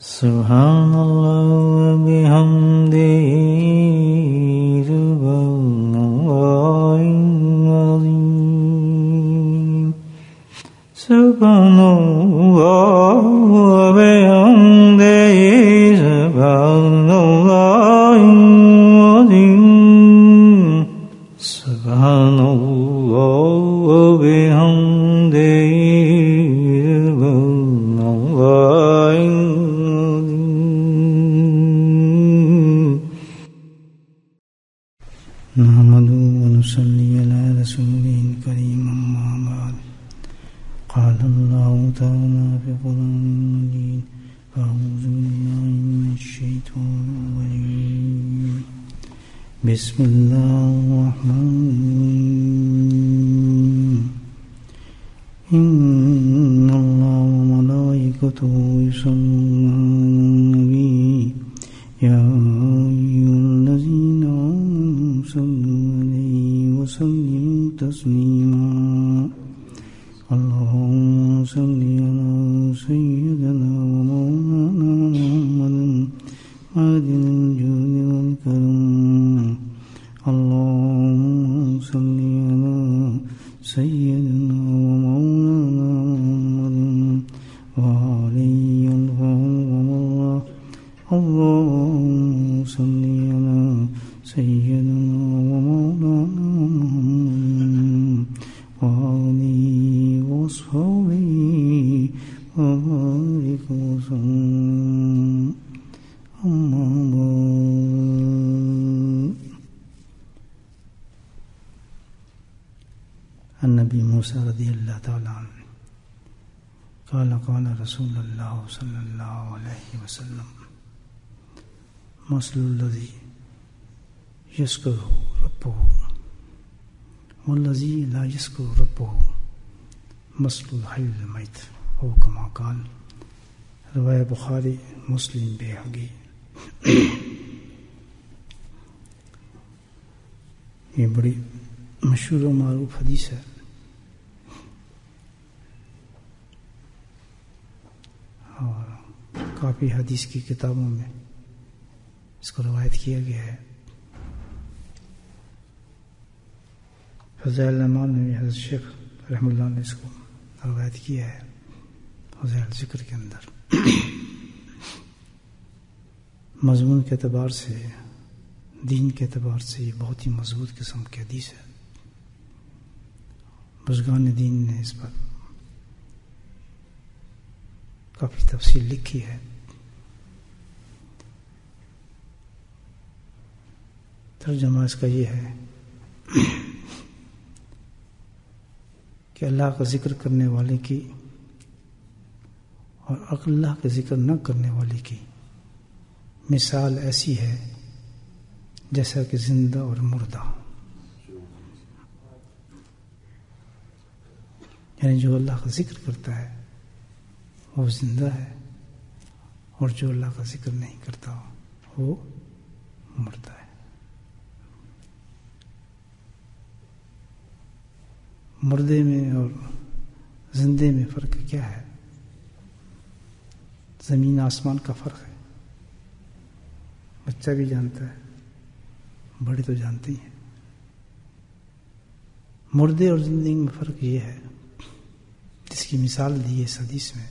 سبحان اللہ و بحمدہ سبحان اللہ العظیم سبحان اللہ و بحمدہ سبحان اللہ العظیم سبحان اللہ و بحمدہ نحمده ونصلي على رسوله الكريم أما بعد قال الله تعالى في القرآن المجيد أعوذ بالله من الشيطان الرجيم بسم الله الرحمن الرحيم إن الله وملائكته يصلون على النبي يا أيها الذين صلوا عليه وسلموا تسليما اللهم صل على سيدنا ومولانا محمد معدن الجود والكرم اللهم صل على سيدنا ومولانا محمد وعليه الفضل اللهم صل على سيدنا ومولانا محمد وآله وصحبه وبارك وسلم أما بعد. النبي موسى رضي الله تعالى عنه قال رسول الله صلى الله عليه وسلم مثل الذي يذكر ربه والذي لا يذكر ربه مثل الحي الميت او كما قال. روایہ بخاری مسلم بیہقی. یہ بڑی مشہور و معروف حدیث ہے. اور کافی حدیث کی کتابوں میں اس کو روایت کیا گیا ہے. فضائل الاعمال میں بھی حضرت شیخ رحمہ اللہ نے اس کو روایت کیا ہے فضائل ذکر کے اندر. مضمون کے اعتبار سے دین کے اعتبار سے یہ بہت ہی مضبوط قسم کی حدیث ہے. بزرگان دین نے اس پر کافی تفصیل لکھی ہے. ترجمہ اس کا یہ ہے کہ اللہ کا ذکر کرنے والے کی اور اللہ کا ذکر نہ کرنے والے کی مثال ایسی ہے جیسا کہ زندہ اور مردہ. یعنی جو اللہ کا ذکر کرتا ہے وہ زندہ ہے اور جو اللہ کا ذکر نہیں کرتا وہ مردہ ہے. مردے میں اور زندے میں فرق کیا ہے؟ زمین آسمان کا فرق ہے. بچہ بھی جانتا ہے, بڑے تو جانتے ہی ہیں. مردے اور زندگی میں فرق یہ ہے جس کی مثال دی ہے اس حدیث میں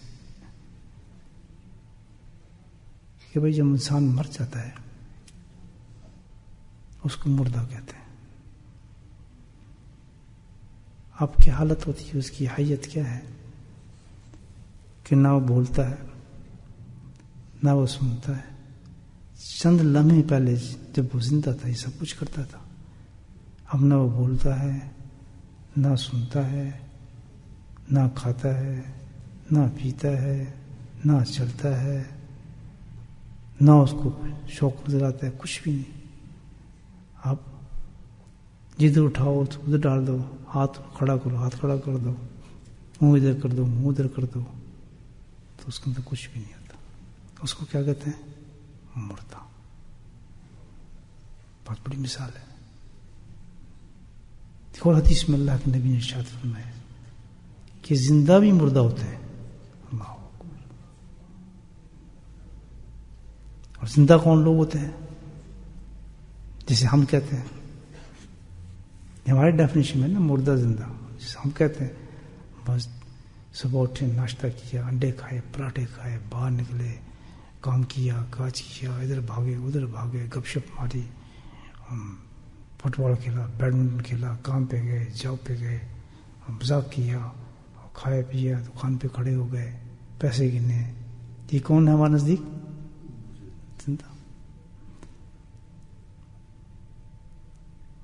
کہ بھائی جب انسان مر جاتا ہے اس کو مردہ کہتے ہیں. اب کیا حالت ہوتی ہے, اس کی حیت کیا ہے کہ نہ وہ بولتا ہے نہ وہ سنتا ہے. چند لمحے پہلے جب وہ زندہ تھا یہ سب کچھ کرتا تھا. اب نہ وہ بولتا ہے نہ سنتا ہے نہ کھاتا ہے نہ پیتا ہے نہ چلتا ہے نہ اس کو شوق نظر آتا ہے, کچھ بھی نہیں. اب جدھر اٹھاؤ تو ادھر ڈال دو, ہاتھ کھڑا کرو ہاتھ کھڑا کر دو, منہ ادھر کر دو منہ ادھر کر دو, تو اس کے اندر کچھ بھی نہیں ہوتا. اس کو کیا کہتے ہیں؟ مردہ. بہت بڑی مثال ہے. اور حدیث میں اللہ کے نبی نے ارشاد فرمایا کہ زندہ بھی مردہ ہوتے ہیں. اللہ اور زندہ کون لوگ ہوتے ہیں؟ جسے ہم کہتے ہیں، ہمارے ڈیفینیشن میں نا مردہ زندہ، جسے ہم کہتے ہیں بس صبح اٹھے، ناشتہ کیا، انڈے کھائے، پراٹھے کھائے، باہر نکلے، کام کیا، کاج کیا، ادھر بھاگے ادھر بھاگے، گپ شپ ماری، فٹ بال کھیلا، بیڈمنٹن کھیلا، کام پہ گئے، جاب پہ گئے، مذاق کیا، کھایا پیا، دکان پہ کھڑے ہو گئے، پیسے گنے. یہ کون ہے ہمارے نزدیک؟ زندہ.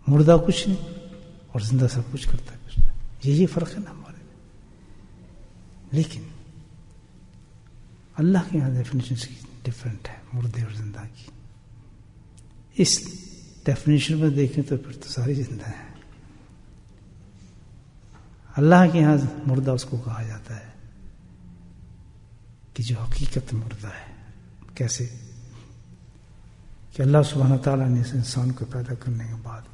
مردہ کچھ نہیں اور زندہ سب کچھ کرتا ہے. یہی فرق ہے نا ہمارے میں. لیکن اللہ کے یہاں ڈیفینیشن ڈفرینٹ ہے مردے اور زندہ کی. اس ڈیفینیشن میں دیکھیں تو پھر تو ساری زندہ ہیں. اللہ کے یہاں مردہ اس کو کہا جاتا ہے کہ جو حقیقت مردہ ہے. کیسے کہ اللہ سبحانہ تعالیٰ نے اس انسان کو پیدا کرنے کے بعد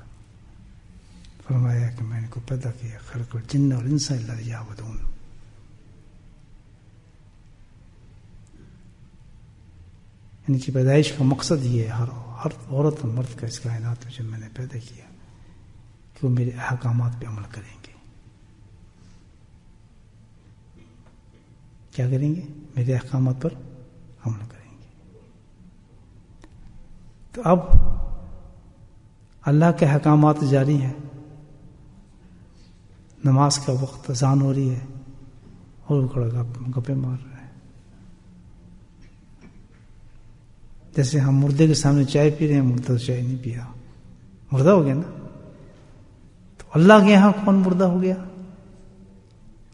فرمایا کہ میں ان کو پیدا کیا، خلق الجن والانس الا لیعبدون. ان کی پیدائش کا مقصد یہ ہے، ہر عورت اور مرد کا اس کائنات میں جب میں نے پیدا کیا کہ وہ میرے احکامات پہ عمل کریں گے. کیا کریں گے؟ میرے احکامات پر عمل کریں گے. تو اب اللہ کے احکامات جاری ہیں. نماز کا وقت، اذان ہو رہی ہے اور وہ کھڑا گپے مار رہے ہیں. جیسے ہم مردے کے سامنے چائے پی رہے ہیں، مردہ تو چائے نہیں پیا، مردہ ہو گیا نا. تو اللہ کے یہاں کون مردہ ہو گیا؟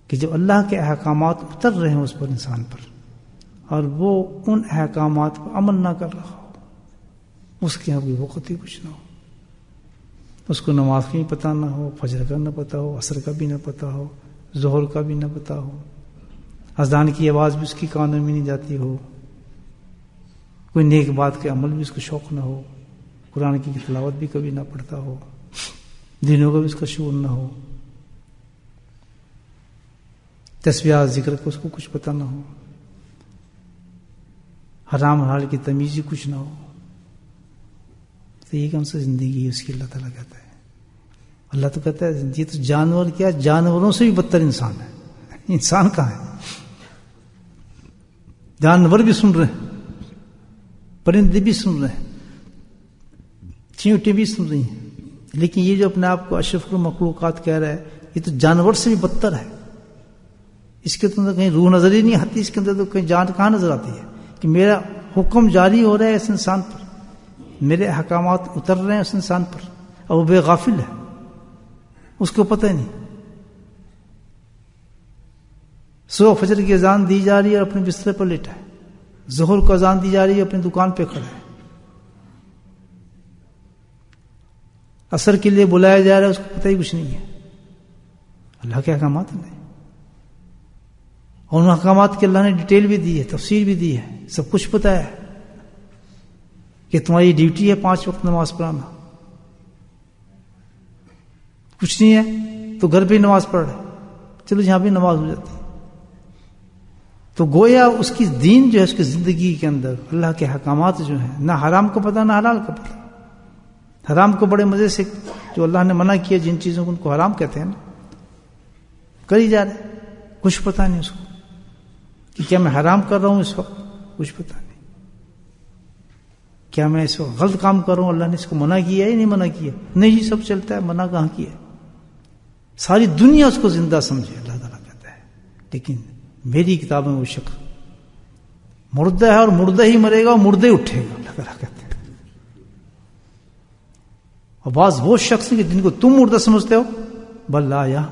کہ جب اللہ کے احکامات اتر رہے ہیں اس پر، انسان پر، اور وہ ان احکامات پر عمل نہ کر رہا ہو، اس کے یہاں کوئی وقت ہی کچھ نہ ہو. اس کو نماز کا بھی پتہ نہ ہو، فجر کا نہ پتہ ہو، عصر کا بھی نہ پتہ ہو، ظہر کا بھی نہ پتہ ہو، اذان کی آواز بھی اس کی کانوں میں نہیں جاتی ہو، کوئی نیک بات کے عمل بھی اس کو شوق نہ ہو، قرآن کی تلاوت بھی کبھی نہ پڑھتا ہو، دینوں کا بھی اس کا شعور نہ ہو، تسبیحات ذکر کو اس کو کچھ پتہ نہ ہو، حرام حلال کی تمیز ہی کچھ نہ ہو. تو یہ کون سی زندگی ہے اس کی؟ اللہ تعالیٰ کہتا ہے. اللہ تو کہتا ہے یہ تو جانور کیا، جانوروں سے بھی بدتر انسان ہے. انسان کہاں ہے؟ جانور بھی سن رہے ہیں، پرندے بھی سن رہے ہیں، چیونٹیں بھی سن رہی ہیں. لیکن یہ جو اپنے آپ کو اشرف المخلوقات کہہ رہا ہے، یہ تو جانور سے بھی بدتر ہے. اس کے تو کہیں روح نظر ہی نہیں آتی، اس کے اندر تو کہیں جان کہاں نظر آتی ہے کہ میرا حکم جاری ہو رہا ہے اس انسان پر، میرے احکامات اتر رہے ہیں اس انسان پر، اور وہ بے غافل ہے، اس کو پتہ ہی نہیں. صبح فجر کی اذان دی جا رہی ہے اور اپنے بستر پر لیٹا ہے، ظہر کو اذان دی جا رہی ہے اپنی دکان پہ کھڑا ہے، عصر کے لیے بلایا جا رہا ہے، اس کو پتہ ہی کچھ نہیں ہے. اللہ کے احکامات نہیں، اور ان احکامات کے اللہ نے ڈیٹیل بھی دی ہے، تفسیر بھی دی ہے، سب کچھ پتہ ہے کہ تمہاری ڈیوٹی ہے 5 وقت نماز پڑھانا. کچھ نہیں ہے تو گھر پہ ہی نماز پڑھ رہے، چلو جہاں بھی نماز ہو جاتی. تو گویا اس کی دین جو ہے، اس کی زندگی کے اندر اللہ کے احکامات جو ہیں، نہ حرام کا پتہ نہ حلال کا پتہ. حرام کو بڑے مزے سے جو اللہ نے منع کیا جن چیزوں کو، ان کو حرام کہتے ہیں نا، کر ہی جا رہے، کچھ پتہ نہیں اس کو کہ کیا میں حرام کر رہا ہوں اس وقت، کچھ پتہ نہیں. کیا میں اس وقت غلط کام کر رہا ہوں، اللہ نے اس کو منع کیا ہے نہیں منع کیا؟ نہیں جی سب چلتا ہے، منع کہاں کیا ہے؟ ساری دنیا اس کو زندہ سمجھے، اللہ تعالیٰ کہتا ہے. لیکن میری کتاب میں وہ شخص مردہ ہے، اور مردہ ہی مرے گا اور مردے اٹھے گا، اللہ تعالیٰ کہتے ہیں. اور بعض وہ شخص ہیں جن کو تم مردہ سمجھتے ہو، بل لا یا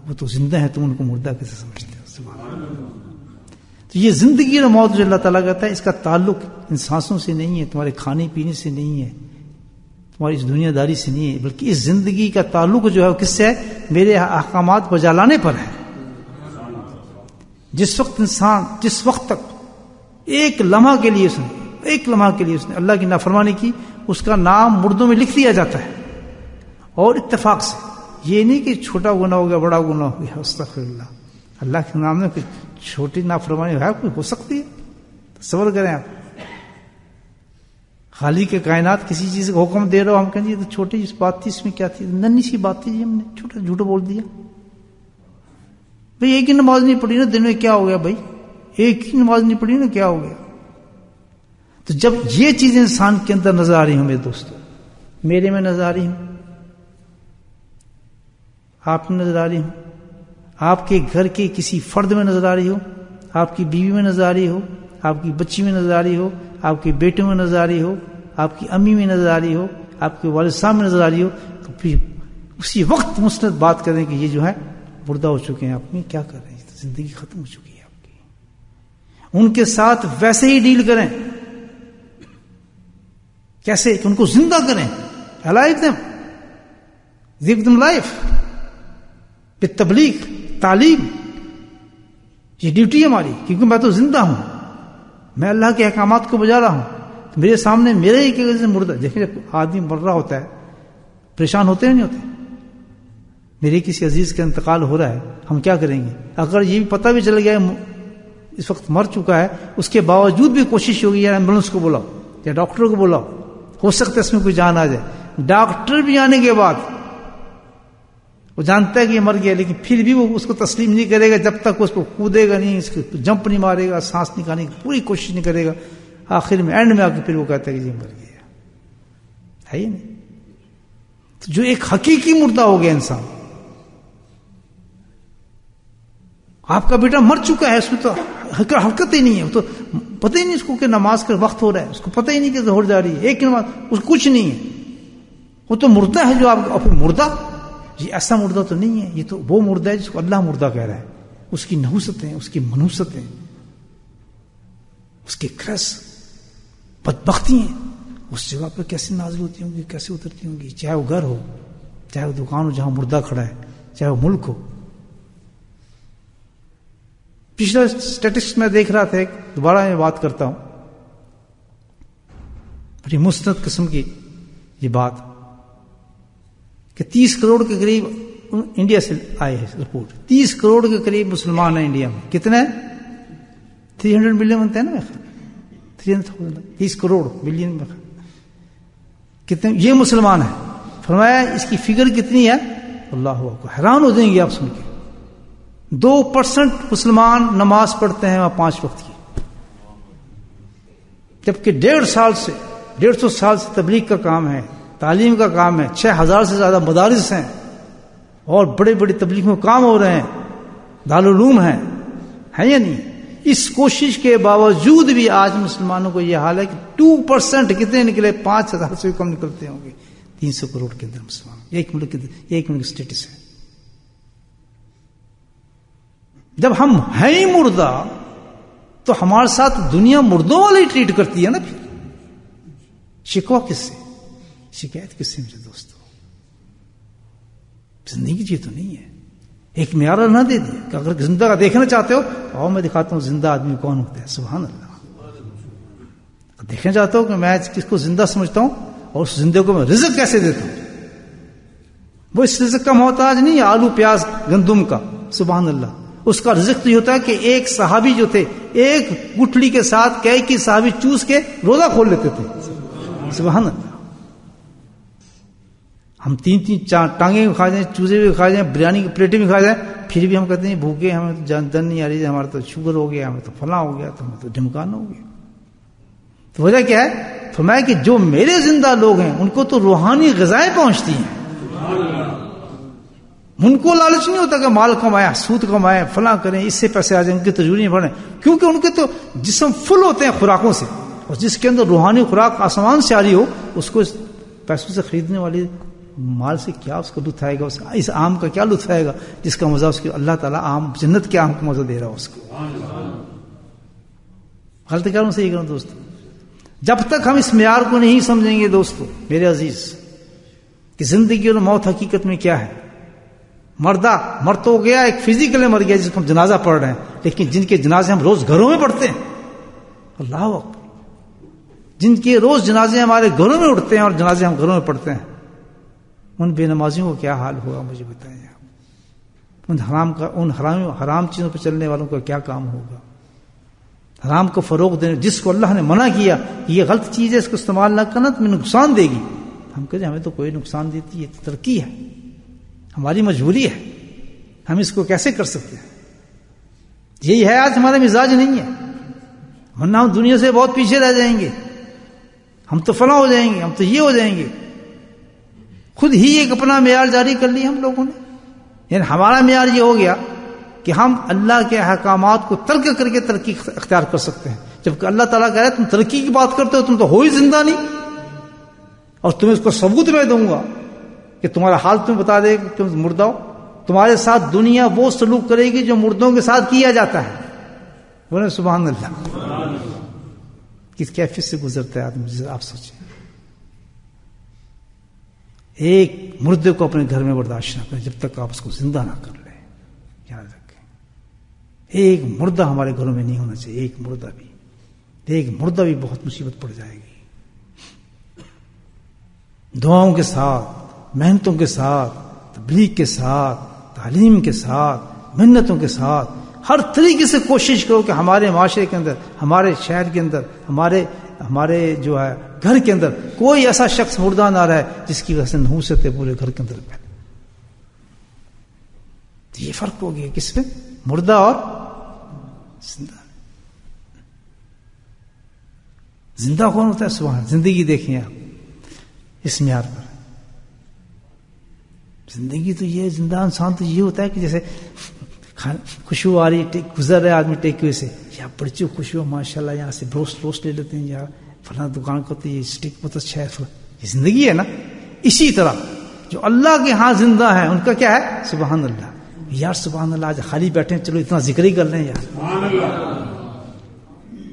وہ تو زندہ ہے، تم ان کو مردہ کیسے سمجھتے ہو؟ سبحان اللہ. تو یہ زندگی اور موت جو اللہ تعالیٰ کہتا ہے، اس کا تعلق ان سانسوں سے نہیں ہے، تمہارے کھانے پینے سے نہیں ہے، تمہاری اس دنیا داری سے نہیں ہے، بلکہ اس زندگی کا تعلق جو ہے وہ کس سے ہے؟ میرے احکامات بجا لانے پر ہے. جس وقت انسان، جس وقت تک ایک لمحہ کے لیے اس نے اللہ کی نافرمانی کی، اس کا نام مردوں میں لکھ دیا جاتا ہے. اور اتفاق سے، یہ نہیں کہ چھوٹا گناہ ہو گیا بڑا گناہ ہو گیا، استغفر اللہ. اللہ کے نام میں کوئی چھوٹی نافرمانی ہے کوئی ہو سکتی ہے؟ تصور کریں آپ، خالق کے کائنات کسی چیز کا حکم دے رہا ہو، ہم کہیں یہ تو چھوٹی سی بات تھی، اس میں کیا تھی، ننھی سی بات تھی جی، ہم نے چھوٹا جھوٹ بول دیا. بھئی ایک ہی نماز نہیں پڑھی نا دن میں، کیا ہو گیا بھائی، ایک ہی نماز نہیں پڑھی نا کیا ہو گیا. تو جب یہ چیز انسان کے اندر نظر آ رہی ہوں میرے دوستوں، میرے میں نظر آ رہی ہوں، آپ میں نظر آ رہی ہوں، آپ کے گھر کے کسی فرد میں نظر آ رہی ہو، آپ کی بیوی میں نظر آ رہی ہو، آپ کی بچی میں نظر آ رہی ہو، آپ کے بیٹے میں نظر آ رہی ہو، آپ کی امی میں نظر آ رہی ہو، آپ کے والد صاحب میں نظر آ رہی ہو، تو پھر اسی وقت مستند بات کریں کہ یہ جو ہے مردہ ہو چکے ہیں، آپ میں کیا کر رہے ہیں، زندگی ختم ہو چکی ہے آپ کی. ان کے ساتھ ویسے ہی ڈیل کریں، کیسے کہ ان کو زندہ کریں، الائیو دم، give them life، تبلیغ، تعلیم. یہ ڈیوٹی ہے ہماری، کیونکہ میں تو زندہ ہوں، میں اللہ کے احکامات کو بجا رہا ہوں. میرے سامنے میرے ہی کہ مردہ. دیکھیں جب آدمی مر رہا ہوتا ہے پریشان ہوتے ہیں نہیں ہوتے؟ میرے کسی عزیز کا انتقال ہو رہا ہے، ہم کیا کریں گے؟ اگر یہ بھی پتہ بھی چل گیا اس وقت مر چکا ہے، اس کے باوجود بھی کوشش ہوگی یا ایمبولینس کو بلاؤ یا ڈاکٹر کو بلاؤ، ہو سکتا ہے اس میں کوئی جان آ جائے. ڈاکٹر بھی آنے کے بعد وہ جانتا ہے کہ یہ مر گیا، لیکن پھر بھی وہ اس کو تسلیم نہیں کرے گا جب تک اس کو کودے گا نہیں، اس کو جمپ نہیں مارے گا، سانس نکالنے کی پوری کوشش نہیں کرے گا. آخر میں اینڈ میں آ کے پھر وہ کہتا ہے کہ یہ مر گیا ہے ہی نہیں. تو جو ایک حقیقی مردہ ہو گیا انسان، آپ کا بیٹا مر چکا ہے، اس میں تو حرکت ہی نہیں ہے، وہ تو پتہ ہی نہیں اس کو کہ نماز کا وقت ہو رہا ہے، اس کو پتہ ہی نہیں کہ ظہر جا رہی ہے، ایک نماز اس کو کچھ نہیں ہے. وہ تو مردہ ہے جو آپ کا. پھر مردہ یہ ایسا مردہ تو نہیں ہے، یہ تو وہ مردہ ہے جس کو اللہ مردہ کہہ رہا ہے. اس کی نحوستیں، اس کی منحوستیں، اس کے کرس بدبختی ہیں اس جگہ پر کیسے نازل ہوتی ہوں گی، کیسے اترتی ہوں گی. چاہے وہ گھر ہو، چاہے وہ دکان ہو جہاں مردہ کھڑا ہے، چاہے وہ ملک ہو. پچھلا اسٹیٹسٹکس میں دیکھ رہا تھا، ایک دوبارہ میں بات کرتا ہوں، بڑی مستند قسم کی یہ بات کہ 30 کروڑ کے قریب انڈیا سے آئے ہے رپورٹ، 30 کروڑ کے قریب مسلمان ہیں انڈیا میں. کتنے ہیں؟ 300 ملین بنتے ہیں نا، 30 کروڑ ملین میں کتنے یہ مسلمان ہیں. فرمایا اس کی فگر کتنی ہے، اللہ اکبر، حیران ہو جائیں گے آپ سن کے. 2% مسلمان نماز پڑھتے ہیں وہاں 5 وقت کی، جبکہ 150 سال سے تبلیغ کا کام ہے، تعلیم کا کام ہے، 6000 سے زیادہ مدارس ہیں اور بڑے بڑے تبلیغ میں کام ہو رہے ہیں، دارالعلوم ہیں یا نہیں. اس کوشش کے باوجود بھی آج مسلمانوں کو یہ حال ہے کہ 2% کتنے نکلے، 5000 سے کم نکلتے ہوں گے 300 کروڑ کے اندر مسلمان. ایک ملک کی اسٹیٹس ہے. جب ہم ہیں ہی مردہ تو ہمارے ساتھ دنیا مردوں والی ٹریٹ کرتی ہے نا. پھر شکوہ کس سے، شکایت کس سے میرے دوستو؟ زندگی جی تو نہیں ہے. ایک معیار نہ دے دیا کہ اگر زندہ کا دیکھنا چاہتے ہو آؤ میں دکھاتا ہوں زندہ آدمی کون ہوتا ہے. سبحان اللہ. دیکھنا چاہتا ہوں کہ میں کس کو زندہ سمجھتا ہوں اور اس زندے کو میں رزق کیسے دیتا ہوں. وہ اس رزق کا محتاج نہیں ہے آلو پیاز گندم کا. سبحان اللہ. اس کا رزق تو یہ ہوتا ہے کہ ایک صحابی جو تھے ایک گٹھلی کے ساتھ کئی کی صحابی چوس کے روزہ کھول لیتے تھے. سبحان اللہ. ہم 3 ٹانگیں بھی کھا جائیں، چوزے بھی کھا جائیں، بریانی کی پلیٹیں بھی کھا جائیں، پھر بھی ہم کہتے ہیں بھوکے، ہمیں تو جان نہیں آ رہی، ہمارا تو شوگر ہو گیا، ہمیں تو فلاں ہو گیا، تو ہمیں تو ڈھمکان ہو گیا. تو وجہ کیا ہے؟ فرمایا کہ جو میرے زندہ لوگ ہیں ان کو تو روحانی غذائیں پہنچتی ہیں. ان کو لالچ نہیں ہوتا کہ مال کمائے، سود کمائے، فلاں کریں، اس سے پیسے آ جائیں، ان کی تجوری نہیں پڑیں، کیونکہ ان کے تو جسم فل ہوتے ہیں خوراکوں سے، اور جس کے اندر روحانی خوراک آسمان سے آ رہی ہو اس کو پیسوں سے خریدنے والی مال سے کیا اس کو لطف آئے گا، اس آم کا کیا لطف آئے گا جس کا مزہ اس کے اللہ تعالیٰ آم جنت کے آم کا مزہ دے رہا ہو اس کو. غلط کیا صحیح کروں دوستو؟ جب تک ہم اس معیار کو نہیں سمجھیں گے دوستو میرے عزیز کہ زندگی اور موت حقیقت میں کیا ہے. مردہ مر تو گیا، ایک فزیکل مر گیا جس کو ہم جنازہ پڑھ رہے ہیں، لیکن جن کے جنازے ہم روز گھروں میں پڑھتے ہیں، اللہ اکبر، جن کے روز جنازے ہمارے گھروں میں اٹھتے ہیں اور جنازے ہم گھروں میں پڑھتے ہیں، ان بے نمازیوں کو کیا حال ہوگا مجھے بتائیں آپ. ان حرام چیزوں پہ چلنے والوں کا کیا کام ہوگا. حرام کو فروغ دینے، جس کو اللہ نے منع کیا کہ یہ غلط چیز ہے اس کو استعمال نہ کرنا تو میں نقصان دے گی، ہم کہتے ہیں ہمیں تو کوئی نقصان دیتی ہے، ترقی ہے، ہماری مجبوری ہے، ہم اس کو کیسے کر سکتے ہیں؟ یہی ہے آج ہمارا مزاج نہیں ہے، ورنہ ہم دنیا سے بہت پیچھے رہ جائیں گے، ہم تو فلاں ہو جائیں گے، ہم تو یہ ہو جائیں گے. خود ہی ایک اپنا معیار جاری کر لیا ہم لوگوں نے. یعنی ہمارا معیار یہ ہو گیا کہ ہم اللہ کے احکامات کو ترک کر کے ترقی اختیار کر سکتے ہیں، جبکہ اللہ تعالیٰ کہہ رہے تم ترقی کی بات کرتے ہو، تم تو ہو ہی زندہ نہیں، اور تمہیں اس کو ثبوت میں دوں گا کہ تمہارا حال تمہیں بتا دے کہ تم مردہ ہو. تمہارے ساتھ دنیا وہ سلوک کرے گی جو مردوں کے ساتھ کیا جاتا ہے. بولے سبحان اللہ. کس کیفیت سے گزرتا ہے آدمی، آپ سوچیں. ایک مردے کو اپنے گھر میں برداشت نہ کریں جب تک آپ اس کو زندہ نہ کر لیں. یاد رکھیں، ایک مردہ ہمارے گھروں میں نہیں ہونا چاہیے. ایک مردہ بھی بہت مصیبت پڑ جائے گی. دعاؤں کے ساتھ، محنتوں کے ساتھ، تبلیغ کے ساتھ، تعلیم کے ساتھ، محنتوں کے ساتھ ہر طریقے سے کوشش کرو کہ ہمارے معاشرے کے اندر، ہمارے شہر کے اندر، ہمارے جو ہے گھر کے اندر کوئی ایسا شخص مردہ نہ رہے جس کی وجہ سے نحوستیں پورے گھر کے اندر پھیلے. یہ فرق ہو گیا کس میں؟ مردہ اور زندہ. زندہ کون ہوتا ہے؟ سبحان. زندگی دیکھیں آپ اس معیار پر. زندگی تو یہ زندہ انسان تو یہ ہوتا ہے کہ جیسے خوشبو آ رہی ہے، گزر رہا ہے آدمی ٹیک وے سے، یا بڑی خوشبو ماشاءاللہ، یہاں سے روسٹ لے لیتے ہیں، یا فلاں دکان کو تو یہ اسٹک بہت اچھا ہے. یہ زندگی ہے نا. اسی طرح جو اللہ کے ہاں زندہ ہے ان کا کیا ہے؟ سبحان اللہ. یار سبحان اللہ، آج خالی بیٹھے ہیں، چلو اتنا ذکر ہی کر لیں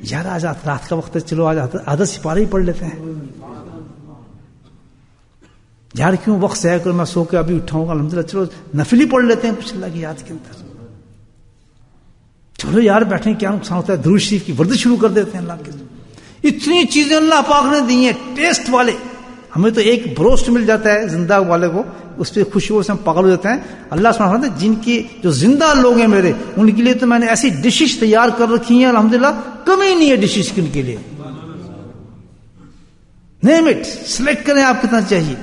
یار آج رات کا وقت ہے، چلو آج آدھا سپارہ ہی پڑھ لیتے ہیں. یار کیوں وقت ضائع کر، میں سو کے ابھی اٹھاؤں گا الحمدللہ، چلو نفل ہی پڑھ لیتے ہیں کچھ اللہ کی یاد کے اندر. چلو یار بیٹھیں، کیا نقصان ہوتا ہے، درود شریف کی ورزش شروع کر دیتے ہیں اللہ کے. اتنی چیزیں اللہ پاک نے دی ہیں ٹیسٹ والے. ہمیں تو ایک بروسٹ مل جاتا ہے زندہ والے کو، اس پہ خوشبو سے ہم پاگل ہو جاتے ہیں. اللہ سبحانہ وتعالیٰ جن کی جو زندہ لوگ ہیں میرے، ان کے لیے تو میں نے ایسی ڈشز تیار کر رکھی ہیں الحمدللہ، کمی نہیں ہے ڈشز کی ان کے لیے. نیم اٹ، سلیکٹ کریں آپ کتنا چاہیے.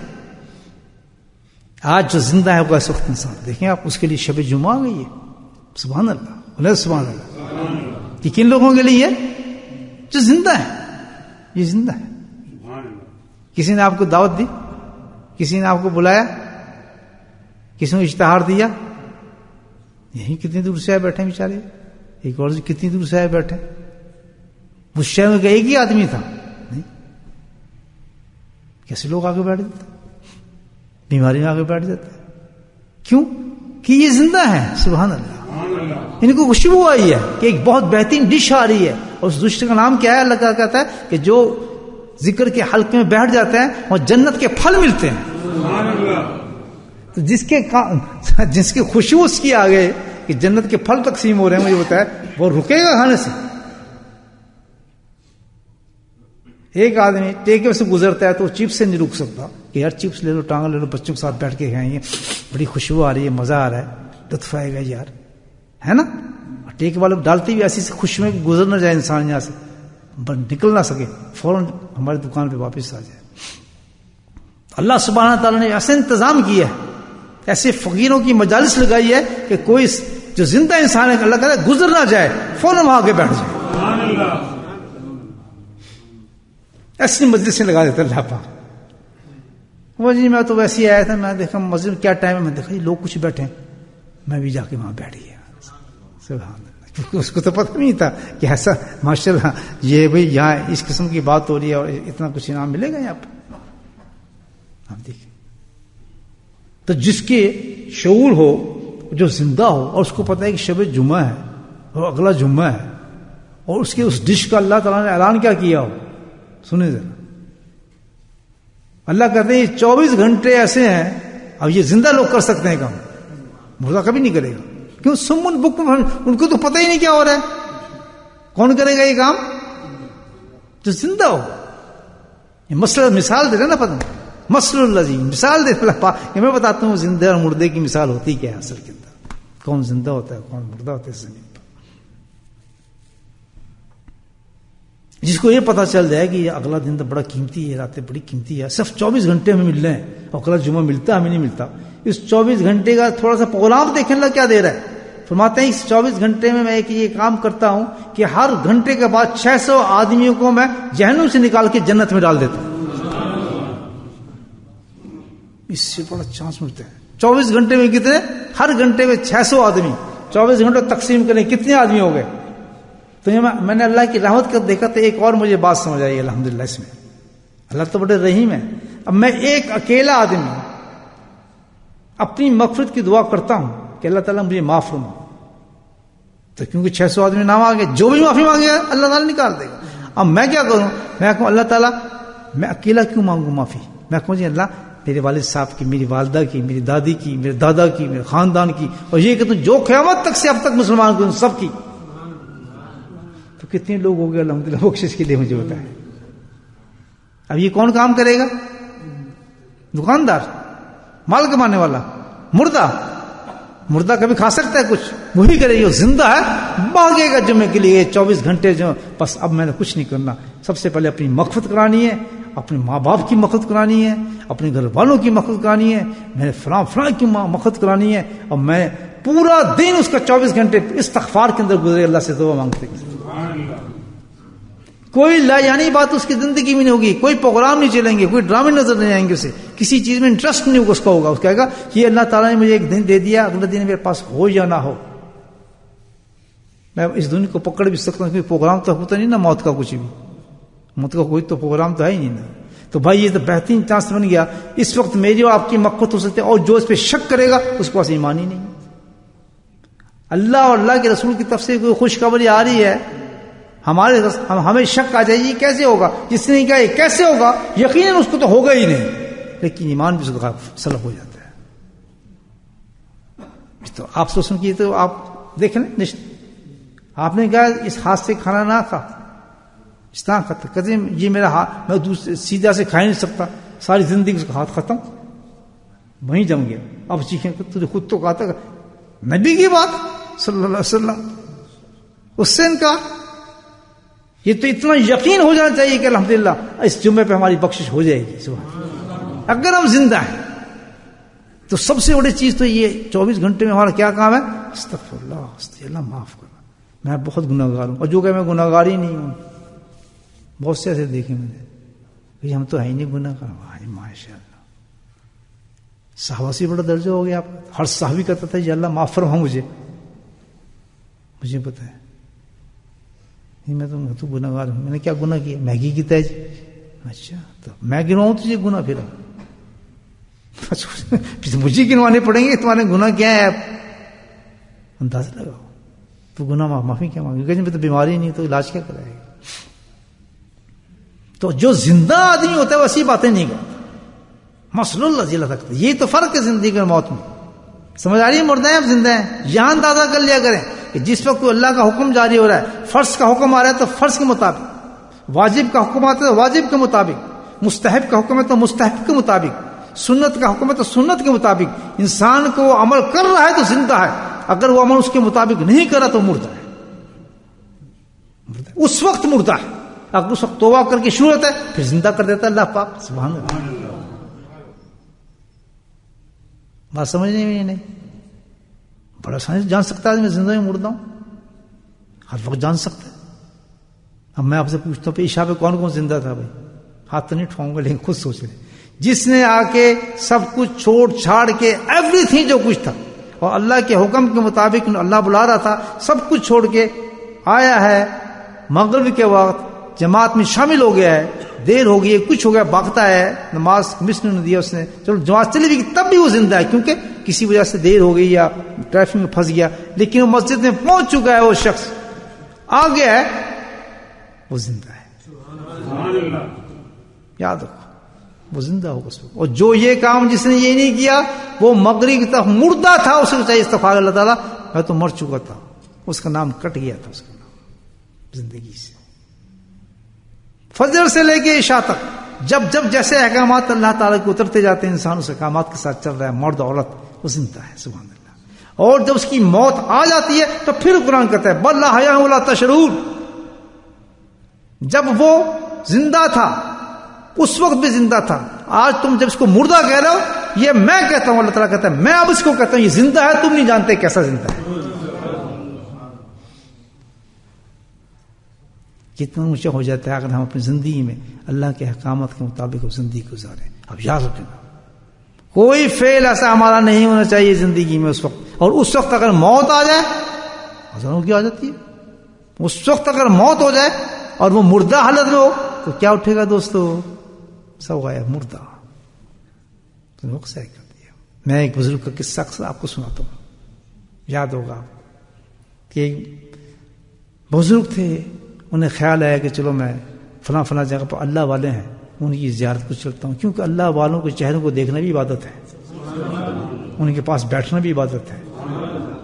آج جو زندہ ہے وہ اس وقت انسان دیکھیں آپ، اس کے لیے شب جمعہ آ گئی ہے. سبحان اللہ، بولے سبحان اللہ. کہ کن لوگوں کے لیے؟ جو زندہ ہے. یہ زندہ ہے. کسی نے آپ کو دعوت دی؟ کسی نے آپ کو بلایا؟ کسی نے اشتہار دیا؟ یہی کتنی دور سے آئے بیٹھے بیچارے. ایک اور کتنی دور سے آئے بیٹھے. اس شہر میں ایک ہی آدمی تھا نہیں، کیسے لوگ آگے بیٹھ جاتے، بیماری میں آگے بیٹھ جاتے. کیوں؟ کہ یہ زندہ ہے. سبحان اللہ. ان کو خوشبو آئی ہے کہ ایک بہت بہترین ڈش آ رہی ہے، اور اس ڈش کا نام کیا ہے؟ اللہ کا کہتا ہے کہ جو ذکر کے حلقے میں بیٹھ جاتے ہیں وہ جنت کے پھل ملتے ہیں. تو جس کے خوشبو اس کی آ گئے کہ جنت کے پھل تقسیم ہو رہے ہیں، مجھے بتایا وہ رکے گا کھانے سے. ایک آدمی ٹیکے سے گزرتا ہے تو وہ چپس سے نہیں رک سکتا کہ یار چپس لے لو، ٹانگا لے لو، بچوں کے ساتھ بیٹھ کے کھائیں گے، بڑی خوشبو آ رہی ہے، مزہ آ رہا ہے، لطف آئے گا یار، ہے نا. ٹیکے والے ڈالتے بھی ایسی خوشبو میں گزر نہ جائے انسان، یہاں سے نکل نہ سکے، فوراً ہماری دکان پہ واپس آ جائے. اللہ سبحانہ تعالیٰ نے ایسے انتظام کیا ہے، ایسے فقیروں کی مجالس لگائی ہے کہ کوئی جو زندہ انسان ہے اللہ کہتا ہے گزر نہ جائے، فوراً وہاں کے بیٹھ جائے. ایسی مجلسیں لگا دیتے اللہ پاک. وہ جی میں تو ویسے ہی آیا تھا، میں دیکھا مسجد میں کیا ٹائم ہے، میں دیکھا لوگ کچھ بیٹھے ہیں، میں بھی جا کے وہاں بیٹھ گیا. سبحان اللہ. کیونکہ اس کو تو پتہ نہیں تھا کہ ایسا ماشاءاللہ یہ بھائی یہاں اس قسم کی بات ہو رہی ہے اور اتنا کچھ انعام ملے گا یہاں پر. آپ دیکھیں تو جس کے شعور ہو، جو زندہ ہو، اور اس کو پتہ ہے کہ شب جمعہ ہے اور اگلا جمعہ ہے، اور اس کے اس ڈش کا اللہ تعالیٰ نے اعلان کیا کیا ہو. سنیں ذرا، اللہ کہتے ہیں یہ 24 گھنٹے ایسے ہیں، اب یہ زندہ لوگ کر سکتے ہیں کام، مردہ کبھی نہیں کرے گا. کیوں؟ سمن بک میں ان کو تو پتہ ہی نہیں کیا ہو رہا ہے. کون کرے گا یہ کام؟ جو زندہ ہو. یہ مسئلہ مثال دے رہے نا، پتہ مسئلہ اللہ جی مثال دے رہا. میں بتاتا ہوں زندہ اور مردے کی مثال ہوتی کیا ہے اصل کے اندر، کون زندہ ہوتا ہے کون مردہ ہوتا ہے زمین پر. جس کو یہ پتا چل جائے کہ یہ اگلا دن تو بڑا قیمتی ہے، راتیں بڑی قیمتی ہے، صرف 24 گھنٹے ہمیں مل رہے ہیں اور اگلا جمعہ ملتا ہے، ہمیں نہیں ملتا، اس 24 گھنٹے کا تھوڑا سا پروگرام دیکھنے لگا کیا دے رہا ہے. فرماتے ہیں اس 24 گھنٹے میں ایک یہ کام کرتا ہوں کہ ہر گھنٹے کے بعد 600 آدمیوں کو میں جہنم سے نکال کے جنت میں ڈال دیتا ہوں. اس سے بڑا چانس ملتا ہے. 24 گھنٹے میں کتنے؟ ہر گھنٹے میں 600 آدمی. 24 گھنٹوں تقسیم کریں کتنے آدمی ہو گئے؟ تو میں نے اللہ کی رحمت کر دیکھا تو ایک اور مجھے بات سمجھ آئی الحمدللہ اس میں. اللہ تو بڑے رحیم ہے. اب میں ایک اکیلا آدمی اپنی مغفرت کی دعا کرتا ہوں کہ اللہ تعالیٰ مجھے معاف فرما، تو کیونکہ 600 آدمی نہ مانگے، جو بھی معافی مانگے گا اللہ تعالیٰ نکال دے گا. اب میں کیا کروں؟ میں کہوں اللہ تعالیٰ میں اکیلا کیوں مانگوں معافی؟ میں کہوں جی اللہ میرے والد صاحب کی، میری والدہ کی، میری دادی کی، میرے دادا کی، میرے خاندان کی، اور یہ کہ تو جو قیامت تک سے اب تک مسلمان کو سب کی. تو کتنے لوگ ہو گئے الحمدللہ بخشش کے لیے مجھے ہوتا ہے. اب یہ کون کام کرے گا؟ دکاندار، مال کمانے والا، مردہ کبھی کھا سکتا ہے کچھ؟ وہی کرے گی. زندہ ہے بھاگے گا جمعے کے لیے 24 گھنٹے جو. بس اب میں نے کچھ نہیں کرنا، سب سے پہلے اپنی مغفرت کرانی ہے، اپنے ماں باپ کی مغفرت کرانی ہے، اپنے گھر والوں کی مغفرت کرانی ہے، میں نے فلاں کی مغفرت کرانی ہے، اور میں پورا دن اس کا 24 گھنٹے استغفار کے اندر گزرے، اللہ سے دعا مانگتے. کوئی لا یعنی بات اس کی زندگی میں نہیں ہوگی، کوئی پروگرام نہیں چلیں گے، کوئی ڈرامے نظر نہیں آئیں گے، اسے کسی چیز میں انٹرسٹ نہیں ہوگا اس کا. ہوگا اس کہے گا یہ اللہ تعالیٰ نے مجھے ایک دن دے دیا، اگلے دن میرے پاس ہو یا نہ ہو، میں اس دنیا کو پکڑ بھی سکتا ہوں. کیونکہ پروگرام تو ہوتا نہیں نا موت کا، کچھ بھی موت کا کوئی تو پروگرام تو ہے ہی نہیں نا. تو بھائی یہ تو بہترین چانس بن گیا. اس وقت میری اور آپ کی مغفرت ہو سکتی ہے، اور جو اس پہ شک کرے گا اس کے پاس ایمان ہی نہیں. اللہ اور اللہ کے رسول کی طرف سے کوئی خوشخبری آ رہی ہے، ہمیں شک آ جائے گی کیسے ہوگا؟ جس نے کہا یہ کیسے ہوگا، یقیناً اس کو تو ہوگا ہی نہیں، لیکن ایمان بھی اس کا سلب ہو جاتا ہے. تو آپ سوچیں کہ تو آپ دیکھ لیں، آپ نے کہا اس ہاتھ سے کھانا نہ کھا، اس طرح کھاتا کہتے یہ میرا ہاتھ میں سیدھا سے کھا نہیں سکتا، ساری زندگی اس کا ہاتھ ختم، وہیں جم گیا. اب چیخیں تجھے خود تو کہا تھا نبی کی بات صلی اللہ علیہ وسلم، اس سے انکار. یہ تو اتنا یقین ہو جانا چاہیے کہ الحمدللہ اس جمعے پہ ہماری بخشش ہو جائے گی. اگر ہم زندہ ہیں تو سب سے بڑی چیز تو یہ 24 گھنٹے میں ہمارا کیا کام ہے؟ استغفر اللہ معاف کرنا. میں بہت گناہ گار ہوں، اور جو کہ میں گناہ گار ہی نہیں ہوں. بہت سے ایسے دیکھے میں نے، ہم تو ہے ہی نہیں گناہ گار. ماشاء اللہ صحابہ سے بڑا درجہ ہو گیا. آپ ہر صحابی کہتا تھا یہ اللہ معاف فرما مجھے پتا ہے میں تو گناہ گار ہوں. میں نے کیا گناہ کیا؟ میگی کی تیج. اچھا تو میں گنواؤں تجھے گناہ؟ پھر مجھے گنوانے پڑیں گے تمہارے گناہ کیا ہے؟ آپ اندازہ لگاؤ. تو گناہ معافی کیا مانگے گا؟ تو بیماری نہیں تو علاج کیا کرائے گا؟ تو جو زندہ آدمی ہوتا ہے ویسی باتیں نہیں کرتا، مسل اللہ جل رکھتا. یہ تو فرق ہے زندگی اور موت میں. سمجھ آ رہی ہے؟ مردہ ہیں اب زندہ ہیں. یہاں اندازہ کر لیا کریں کہ جس وقت اللہ کا حکم جاری ہو رہا ہے، فرض کا حکم آ رہا ہے تو فرض کے مطابق، واجب کا حکم آتا ہے تو واجب کے مطابق، مستحب کا حکم ہے تو مستحب کے مطابق، سنت کا حکم ہے تو سنت کے مطابق. انسان کو وہ عمل کر رہا ہے تو زندہ ہے، اگر وہ عمل اس کے مطابق نہیں کرا تو مردہ ہے. اس وقت مردہ ہے. اگر اس وقت توبہ کر کے شروع ہوتا ہے پھر زندہ کر دیتا ہے اللہ پاک. سبحان اللہ. بات سمجھنے میں نہیں، بڑا آسانی سے جان سکتا ہے میں زندہ ہوں مردہ ہوں، ہر وقت جان سکتا ہے. اب میں آپ سے پوچھتا ہوں عشاء پہ کون کون زندہ تھا؟ بھائی ہاتھ تو نہیں ٹھواؤں گا لیکن خود سوچ لیں. جس نے آ کے سب کچھ چھوڑ چھاڑ کے ایوری تھنگ جو کچھ تھا اور اللہ کے حکم کے مطابق اللہ بلا رہا تھا سب کچھ چھوڑ کے آیا ہے، مغرب کے وقت جماعت میں شامل ہو گیا ہے، دیر ہو گئی ہے، کچھ ہو گیا، بھاگتا ہے، نماز مس نہیں دیا اس نے، چلو جماعت چلی بھی تب بھی وہ زندہ ہے کیونکہ کسی وجہ سے دیر ہو گئی یا ٹریفک میں پھنس گیا، لیکن وہ مسجد میں پہنچ چکا ہے، وہ شخص آ گیا ہے، وہ زندہ ہے. یاد رکھو وہ زندہ ہوگا اس وقت. اور جو یہ کام جس نے یہ نہیں کیا وہ مغرب کی طرف مردہ تھا، اسے چاہیے استغفار اللہ تعالیٰ میں تو مر چکا تھا، اس کا نام کٹ گیا تھا، اس کا نام زندگی سے. فجر سے لے کے عشاء تک جب جیسے احکامات اللہ تعالیٰ کے اترتے جاتے ہیں انسان اس احکامات کے ساتھ چل رہا ہے، مرد عورت وہ زندہ ہے. سبحان اللہ. اور جب اس کی موت آ جاتی ہے تو پھر قرآن کہتا ہے بل لا حیا ولا تشعرون، جب وہ زندہ تھا اس وقت بھی زندہ تھا. آج تم جب اس کو مردہ کہہ رہے ہو، یہ میں کہتا ہوں، اللہ تعالیٰ کہتا ہے میں اب اس کو کہتا ہوں یہ زندہ ہے، تم نہیں جانتے کیسا زندہ ہے. کتنا اونچا ہو جاتا ہے اگر ہم اپنی زندگی میں اللہ کے احکامات کے مطابق زندگی گزاریں. اب یاد رکھنا کوئی فعل ایسا ہمارا نہیں ہونا چاہیے زندگی میں اس وقت. اور اس وقت اگر موت آ جائے، ہزاروں کی آ جاتی ہے، اس وقت اگر موت ہو جائے اور وہ مردہ حالت میں ہو تو کیا اٹھے گا دوستو؟ سب غائب، مردہ. تو وقت سے کر دیا. میں ایک بزرگ کا قصہ اکثر آپ کو سناتا ہوں، یاد ہوگا کہ ایک بزرگ تھے، انہیں خیال آیا کہ چلو میں فلاں فلاں جگہ پر اللہ والے ہیں ان کی زیارت کو چلتا ہوں، کیونکہ اللہ والوں کے چہروں کو دیکھنا بھی عبادت ہے، ان کے پاس بیٹھنا بھی عبادت ہے،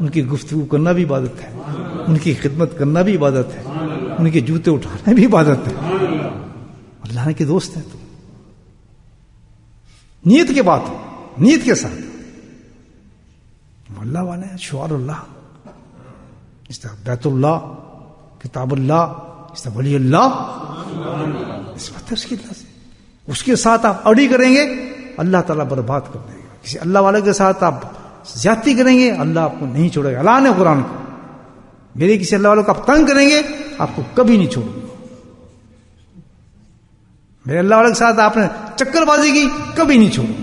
ان کی گفتگو کرنا بھی عبادت ہے، ان کی خدمت کرنا بھی عبادت ہے، ان کے جوتے اٹھانا بھی عبادت ہے. اللہ کے دوست ہیں. تو نیت کے بات، نیت کے ساتھ اللہ والے ہیں، شعار اللہ، اس طرح بیت اللہ، کتاب اللہ، اس طرح ولی اللہ، اس بات اس کی اللہ سے اس کے ساتھ آپ اڑی کریں گے اللہ تعالیٰ برباد کر دے گا. کسی اللہ والے کے ساتھ آپ زیادتی کریں گے اللہ آپ کو نہیں چھوڑے گا. اللہ نے قرآن کو میرے کسی اللہ والوں کو آپ تنگ کریں گے آپ کو کبھی نہیں چھوڑیں گے. میرے اللہ والے کے ساتھ آپ نے چکر بازی کی کبھی نہیں چھوڑوں.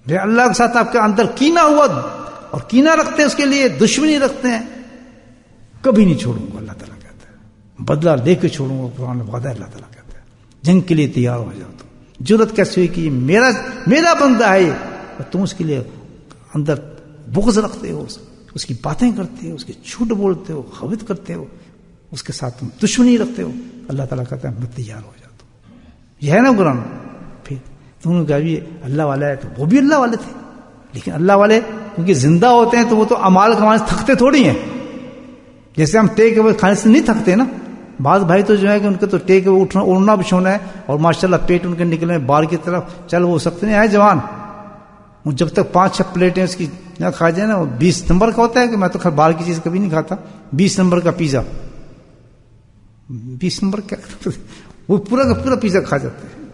میرے اللہ کے ساتھ آپ کے اندر کینہ ہوا اور کینہ رکھتے ہیں، اس کے لیے دشمنی رکھتے ہیں، کبھی نہیں چھوڑوں گا. اللہ تعالیٰ کہتا ہے بدلہ لے کے چھوڑوں گا. قرآن میں وعدہ اللہ تعالیٰ کہتا ہے جنگ کے لیے تیار ہو جاؤ. تو جرت کیسے ہوئی کہ یہ میرا بندہ ہے یہ، اور تم اس کے لیے اندر بغض رکھتے ہو، اس کی باتیں کرتے ہو، اس کے جھوٹ بولتے ہو، خبت کرتے ہو، اس کے ساتھ تم دشمنی رکھتے ہو. اللہ تعالیٰ کہتا ہے میں تیار ہو جاتا ہوں. یہ ہے نا قرآن. پھر تم نے کہا بھی اللہ والا ہے، تو وہ بھی اللہ والے تھے، لیکن اللہ والے کیونکہ زندہ ہوتے ہیں تو وہ تو اعمال کمانے سے تھکتے تھوڑی ہیں. جیسے ہم ٹیک اوے کھانے سے نہیں تھکتے نا. بعض بھائی تو جو ہے کہ ان کے تو ٹیک اوے اٹھنا اڑنا بچھونا ہے اور ماشاءاللہ پیٹ ان کے نکلے بار کی طرف چل وہ سکتے نہیں ہے جوان. جب تک 5-6 پلیٹیں اس کی نہ کھا جائے نا، 20 نمبر کا ہوتا ہے کہ میں تو خیر باہر کی چیز کبھی نہیں کھاتا. 20 نمبر کا پیزا، 20 نمبر کیا وہ پورا کا پورا پیزا کھا جاتے ہیں.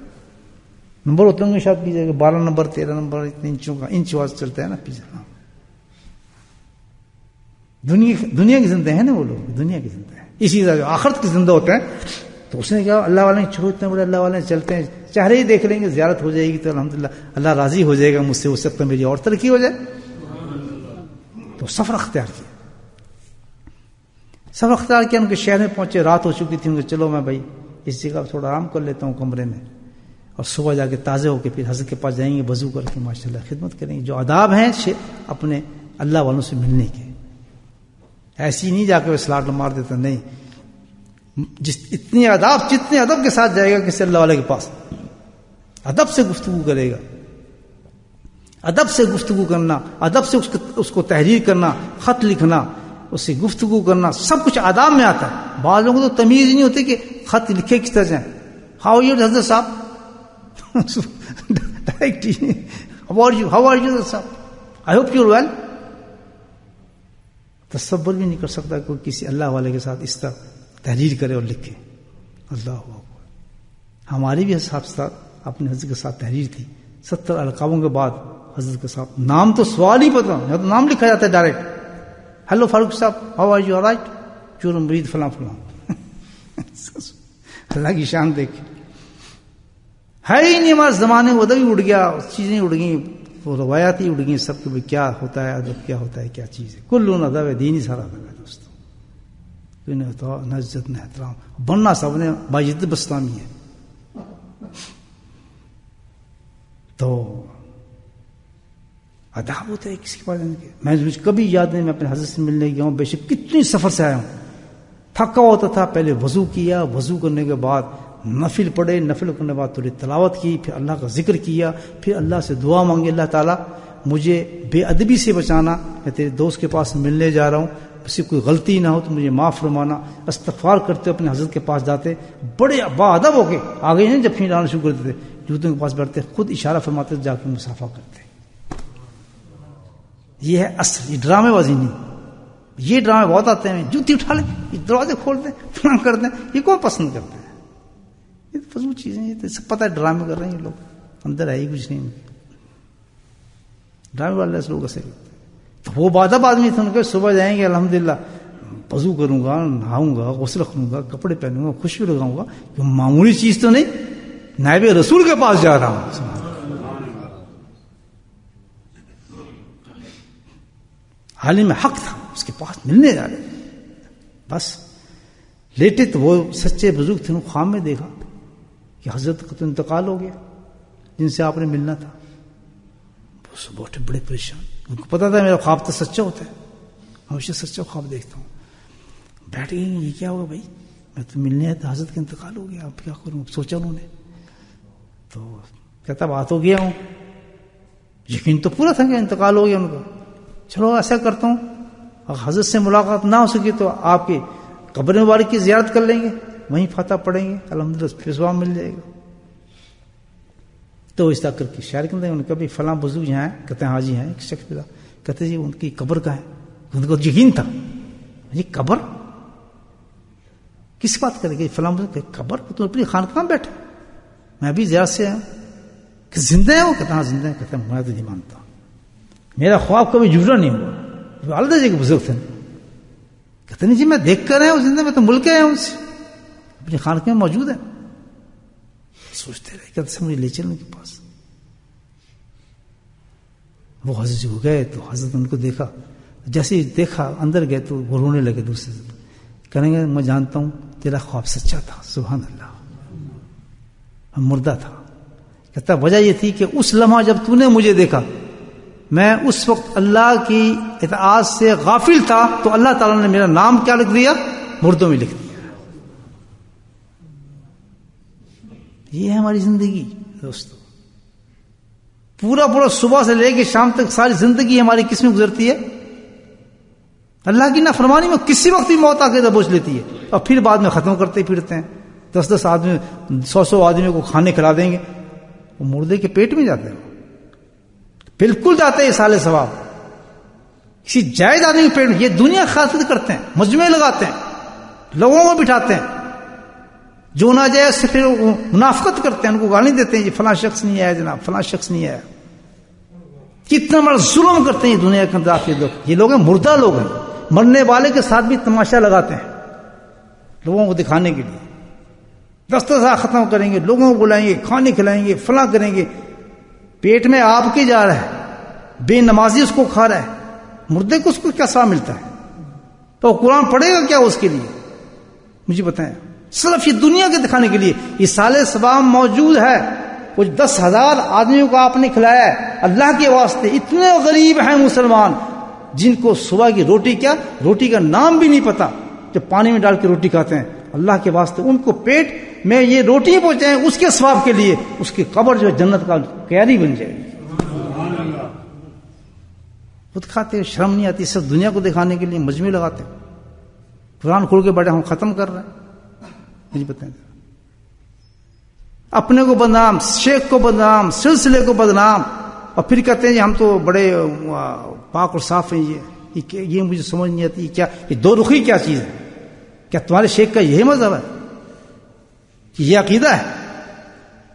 نمبر ہوتے ہوں گے شاید پیزا کے 12 نمبر 13 نمبر اتنے انچوں کا انچ واز چلتا ہے نا پیزا. دنیا کی زندہ ہے نا وہ لوگ، دنیا کی زندہ ہے. اسی طرح آخرت کی زندہ ہوتے ہیں. تو اس نے کہا اللہ والے چھوڑو، اتنے بڑے اللہ والے چلتے ہیں، چہرے ہی دیکھ لیں گے زیارت ہو جائے گی تو الحمدللہ اللہ راضی ہو جائے گا مجھ سے، ہو سکتا ہے میری اور ترقی ہو جائے. تو سفر اختیار کیا، سفر اختیار کیا. ان کے شہر میں پہنچے، رات ہو چکی تھی. ان کے چلو میں بھائی اس جگہ تھوڑا آرام کر لیتا ہوں کمرے میں، اور صبح جا کے تازے ہو کے پھر حضرت کے پاس جائیں گے، وضو کر کے ماشاءاللہ خدمت کریں گے. جو آداب ہیں اپنے اللہ والوں سے ملنے کے، ایسی نہیں جا کے وہ سلاٹ مار دیتا، نہیں. جتنے ادب کے ساتھ جائے گا کسی اللہ والے کے پاس، ادب سے گفتگو کرے گا، ادب سے گفتگو کرنا، ادب سے اس کو تحریر کرنا، خط لکھنا، اس سے گفتگو کرنا، سب کچھ آداب میں آتا ہے. بعض لوگوں کو تو تمیز ہی نہیں ہوتی کہ خط لکھے کس طرح جائیں. ہاؤ یو حضرت صاحب، ڈائریکٹ ہاؤ آر یو صاحب، آئی ہوپ یو ویل. تصور بھی نہیں کر سکتا کوئی کسی اللہ والے کے ساتھ اس طرح تحریر کرے اور لکھے. اللہ اکبر. ہماری بھی حضرت اپنے حضرت کے ساتھ تحریر تھی. 70 القابوں کے بعد حضرت کے ساتھ نام تو سوال ہی پتہ نہیں، تو نام لکھا جاتا ہے ڈائریکٹ. ہیلو فاروق صاحب، ہاؤ آر یو، رائٹ، چور مرید فلاں فلاں. اللہ کی شان دیکھ ہے ہی نہیں ہمارے زمانے میں. ادب ہی اڑ گیا، چیزیں اڑ گئیں، وہ روایات ہی اڑ گئی سب کے. کیا ہوتا ہے ادب، کیا ہوتا ہے، کیا چیز ہے. کل ادب ہے، دین ہی سارا ادب ہے دوستوں. نہ عزت نہ احترام، بننا سب نے باعزت بستانی ہے. تو اداب ہوتا ہے کسی کے پاس. مجھے کبھی یاد نہیں میں اپنے حضرت سے ملنے گیا ہوں، بے شک کتنی سفر سے آیا ہوں، تھکا ہوتا تھا. پہلے وضو کیا، وضو کرنے کے بعد نفل پڑھے، نفل کرنے کے بعد تھوڑی تلاوت کی، پھر اللہ کا ذکر کیا، پھر اللہ سے دعا مانگی، اللہ تعالیٰ مجھے بے ادبی سے بچانا، میں تیرے دوست کے پاس ملنے جا رہا ہوں، اس سے کوئی غلطی نہ ہو تو مجھے معاف فرمانا. استغفار کرتے اپنے حضرت کے پاس جاتے، بڑے باادب ہو کے آگے نہیں، جب پھر لانا شروع کرتے تھے، جوتوں کے پاس بیٹھتے، خود اشارہ فرماتے جا کے مسافہ کرتے. یہ ہے اصل، یہ ڈرامے بازی نہیں. یہ ڈرامے بہت آتے ہیں، جوتی اٹھا لیں، یہ دروازے کھول دیں، فلاں کر دیں، یہ کون پسند کرتے ہیں. یہ فضول چیزیں، یہ تو سب پتہ ہے ڈرامے کر رہے ہیں یہ لوگ، اندر ہے ہی کچھ نہیں، ڈرامے والے لوگ ایسے کرتے ہیں۔ تو وہ بادب آدمی تھے، ان کے صبح جائیں گے الحمدللہ وضو کروں گا، نہاؤں گا، غسل کروں گا، کپڑے پہنوں گا، خوشبو لگاؤں گا، یہ معمولی چیز تو نہیں، نائب رسول کے پاس جا رہا ہوں، عالم حق تھا، اس کے پاس ملنے جا رہے بس لیٹے تو وہ سچے بزرگ تھے، خواب میں دیکھا کہ حضرت کا تو انتقال ہو گیا جن سے آپ نے ملنا تھا۔ وہ اٹھے بڑے پریشان، ان کو پتا تھا میرا خواب تو سچا ہوتا ہے، ہمیشہ سچا خواب دیکھتا ہوں۔ بیٹھ گئے، یہ کیا ہوگا بھائی، میں تو ملنے آیا تھا، حضرت کا انتقال ہو گیا، اب کیا کروں؟ سوچا انہوں نے، تو کہتا بات ہو گیا ہوں، یقین تو پورا تھا کہ انتقال ہو گیا ان کا۔ چلو ایسا کرتا ہوں، اگر حضرت سے ملاقات نہ ہو سکی تو آپ کی قبر مبارک کی زیارت کر لیں گے، وہیں فاتح پڑھیں گے، الحمدللہ پھر ثواب مل جائے گا۔ تو اس طرح کر کے شاعر کہتے ہیں ان کا بھی فلاں بزرگ یہاں ہے، کہتے ہیں حاجی ہیں، ایک شخص پتا کہتے ہیں جی ان کی قبر کا ہے، ان کو یقین تھا یہ قبر کس بات کرے گی، فلاں بزرگ قبر تو اپنی خانقاہ میں بیٹھے، میں بھی زیارت سے آیا کہ زندہ ہے وہ، کہتا ہاں زندہ ہے، کہتے ہیں میں تو نہیں مانتا، میرا خواب کبھی جھوٹا نہیں ہوا، الدہ جی کے بزرگ تھے، کہتے نہیں جی میں دیکھ کر آیا ہوں زندہ، میں تو ملک آیا ہوں ان سے، اپنی خانقاہ میں موجود ہے۔ سوچتے رہے، کہتے سے مجھے لے چلنے کے پاس، وہ حضرت جی ہو گئے تو حضرت ان کو دیکھا، جیسے ہی دیکھا اندر گئے تو وہ رونے لگے دوسرے سے، کہیں گے میں جانتا ہوں تیرا خواب سچا تھا، سبحان اللہ، مردہ تھا۔ کہتا وجہ یہ تھی کہ اس لمحہ جب تو نے مجھے دیکھا میں اس وقت اللہ کی اطاعت سے غافل تھا، تو اللہ تعالیٰ نے میرا نام کیا لکھ دیا، مردوں میں لکھ دیا۔ یہ ہے ہماری زندگی دوستو، پورا صبح سے لے کے شام تک ساری زندگی ہماری کس میں گزرتی ہے، اللہ کی نافرمانی میں، کسی وقت بھی موت آ کے دبوچ لیتی ہے، اور پھر بعد میں ختم کرتے پھرتے ہیں، 10 آدمی 100 آدمیوں کو کھانے کھلا دیں گے، وہ مردے کے پیٹ میں جاتے ہیں، بالکل جاتے ہیں سالے ثواب، کسی جائز آدمی کے پیٹ میں، یہ دنیا خاطر کرتے ہیں، مجمع لگاتے ہیں، لوگوں کو بٹھاتے ہیں، جو ناجائز سے پھر منافقت کرتے ہیں، ان کو گالی دیتے ہیں جی فلاں شخص نہیں آیا جناب، فلاں شخص نہیں آیا، کتنا بڑا ظلم کرتے ہیں دنیا کے اندر لوگ، یہ لوگ ہیں مردہ لوگ ہیں، مرنے والے کے ساتھ بھی تماشا لگاتے ہیں لوگوں کو دکھانے کے لیے، 10 ختم کریں گے، لوگوں کو بلائیں گے، کھانے کھلائیں گے، فلاں کریں گے، پیٹ میں آپ کے جا رہا ہے، بے نمازی اس کو کھا رہا ہے، مردے کو اس کو کیا ثواب ملتا ہے، تو قرآن پڑھے گا کیا اس کے لیے، مجھے بتائیں، صرف یہ دنیا کے دکھانے کے لیے یہ سالے ثواب موجود ہے، کچھ 10,000 آدمیوں کو آپ نے کھلایا ہے اللہ کے واسطے، اتنے غریب ہیں مسلمان جن کو صبح کی روٹی کا نام بھی نہیں پتا، جو پانی میں ڈال کے روٹی کھاتے ہیں، اللہ کے واسطے ان کو پیٹ میں یہ روٹی پہنچائیں، اس کے ثواب کے لیے اس کی قبر جو جنت کا قیاری بن جائے گی۔ خود کھاتے شرم نہیں آتی، صرف دنیا کو دکھانے کے لیے مجمع لگاتے ہیں، قرآن کھول کے بیٹھے ہم ختم کر رہے ہیں، مجھے بتائیں، اپنے کو بدنام، شیخ کو بدنام، سلسلے کو بدنام، اور پھر کہتے ہیں جی ہم تو بڑے پاک اور صاف ہیں، یہ مجھے سمجھ نہیں آتی، کیا یہ دو رخی کیا چیز ہے، کیا تمہارے شیخ کا یہی مذہب ہے، یہ عقیدہ ہے؟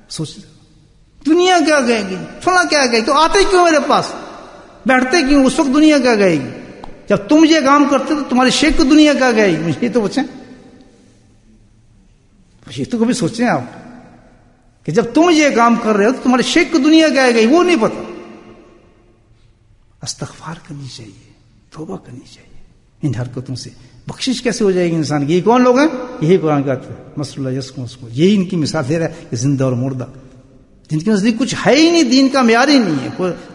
سوچ دنیا کیا کہے گی، فلاں کیا کہے گی، تو آتے کیوں میرے پاس، بیٹھتے کیوں، اس وقت دنیا کیا کہے گی، جب تم یہ کام کرتے تو تمہارے شیخ کو دنیا کیا کہے گی، مجھے تو پوچھیں، یہ تو کبھی سوچیں آپ کہ جب تم یہ کام کر رہے ہو تو تمہارے شیخ کو دنیا کیا کہے گی، وہ نہیں پتا۔ استغفار کرنی چاہیے، توبہ کرنی چاہیے ان حرکتوں سے، بخشش کیسے ہو جائے گی انسان کی۔ یہ کون لوگ ہیں؟ یہی قرآن کا مسئلہ یسکو اس کو، یہی ان کی مثال دے رہا ہے کہ زندہ اور مردہ، جن کے نزدیک کچھ ہے ہی نہیں، دین کا معیار ہی نہیں ہے،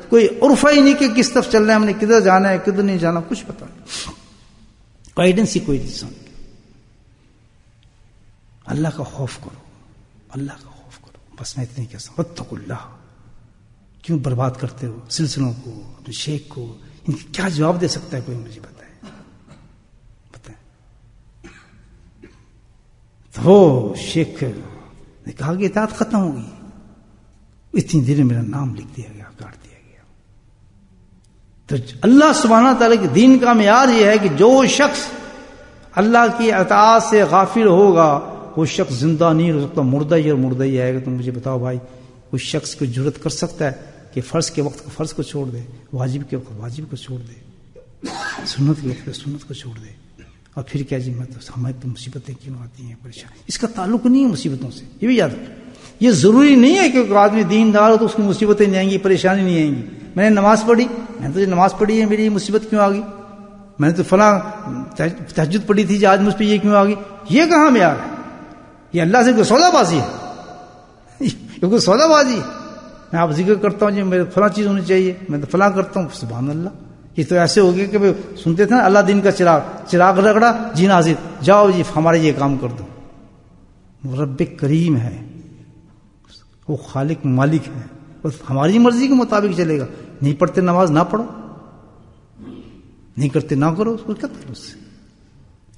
کوئی عرف ہی نہیں کہ کس طرف چل رہا ہے، ہم نے کدھر جانا ہے کدھر نہیں جانا، کچھ پتا نہیں، گائیڈنس ہی کوئی انسان۔ اللہ کا خوف کرو، اللہ کا خوف کرو، بس میں اتنے کہہ سکتا ہوں، واتقوا اللہ۔ کیوں برباد کرتے ہو سلسلوں کو، اپنے شیخ کو، ان کی کیا جواب دے سکتا ہے کوئی، مجھے بتائیں۔ تو وہ شیخ نے کہا کہ اطاعت ختم ہوگی، اتنی دیر میں میرا نام لکھ دیا گیا، کاٹ دیا گیا۔ تو اللہ سبحانہ تعالیٰ کے دین کا معیار یہ ہے کہ جو شخص اللہ کی اطاعت سے غافل ہوگا، کوئی شخص زندہ نہیں رہ سکتا، مردہ ہی اور مردہ ہی آئے گا. تو مجھے بتاؤ بھائی، کوئی شخص کو جرت کر سکتا ہے کہ فرض کے وقت فرض کو چھوڑ دے، واجب کے وقت واجب کو چھوڑ دے، سنت کے وقت سنت کو چھوڑ دے؟ اور پھر کیا جی ہمیں تو مصیبتیں کیوں آتی ہیں، پریشان؟ اس کا تعلق نہیں ہے مصیبتوں سے، یہ بھی یاد رکھیں. یہ ضروری نہیں ہے کہ آدمی دیندار ہو تو اس کی مصیبتیں نہیں آئیں گی، پریشانی نہیں آئیں گی. میں نے نماز پڑھی، میں نے تو نماز پڑھی ہے، میری مصیبت کیوں آ گئی؟ میں نے تو فلاں تہجد پڑھی تھی جی، آج مجھ پہ یہ کیوں آ گئی؟ یہ کہاں معیار ہے؟ یہ اللہ سے کوئی سودا بازی ہے؟ یہ کوئی سودا بازی ہے؟ میں آپ ذکر کرتا ہوں جی میرے فلاں چیز ہونی چاہیے، میں تو فلاں کرتا ہوں، سبحان اللہ. یہ تو ایسے ہو گیا کہ سنتے تھے نا، اللہ دین کا چراغ رگڑا جی ناظر، جاؤ جی ہمارے یہ کام کر دو. رب کریم ہے، وہ خالق مالک ہے، بس ہماری مرضی کے مطابق چلے گا. نہیں پڑھتے نماز نہ پڑھو، نہیں کرتے نہ کرو، اس کو کیا تعلق؟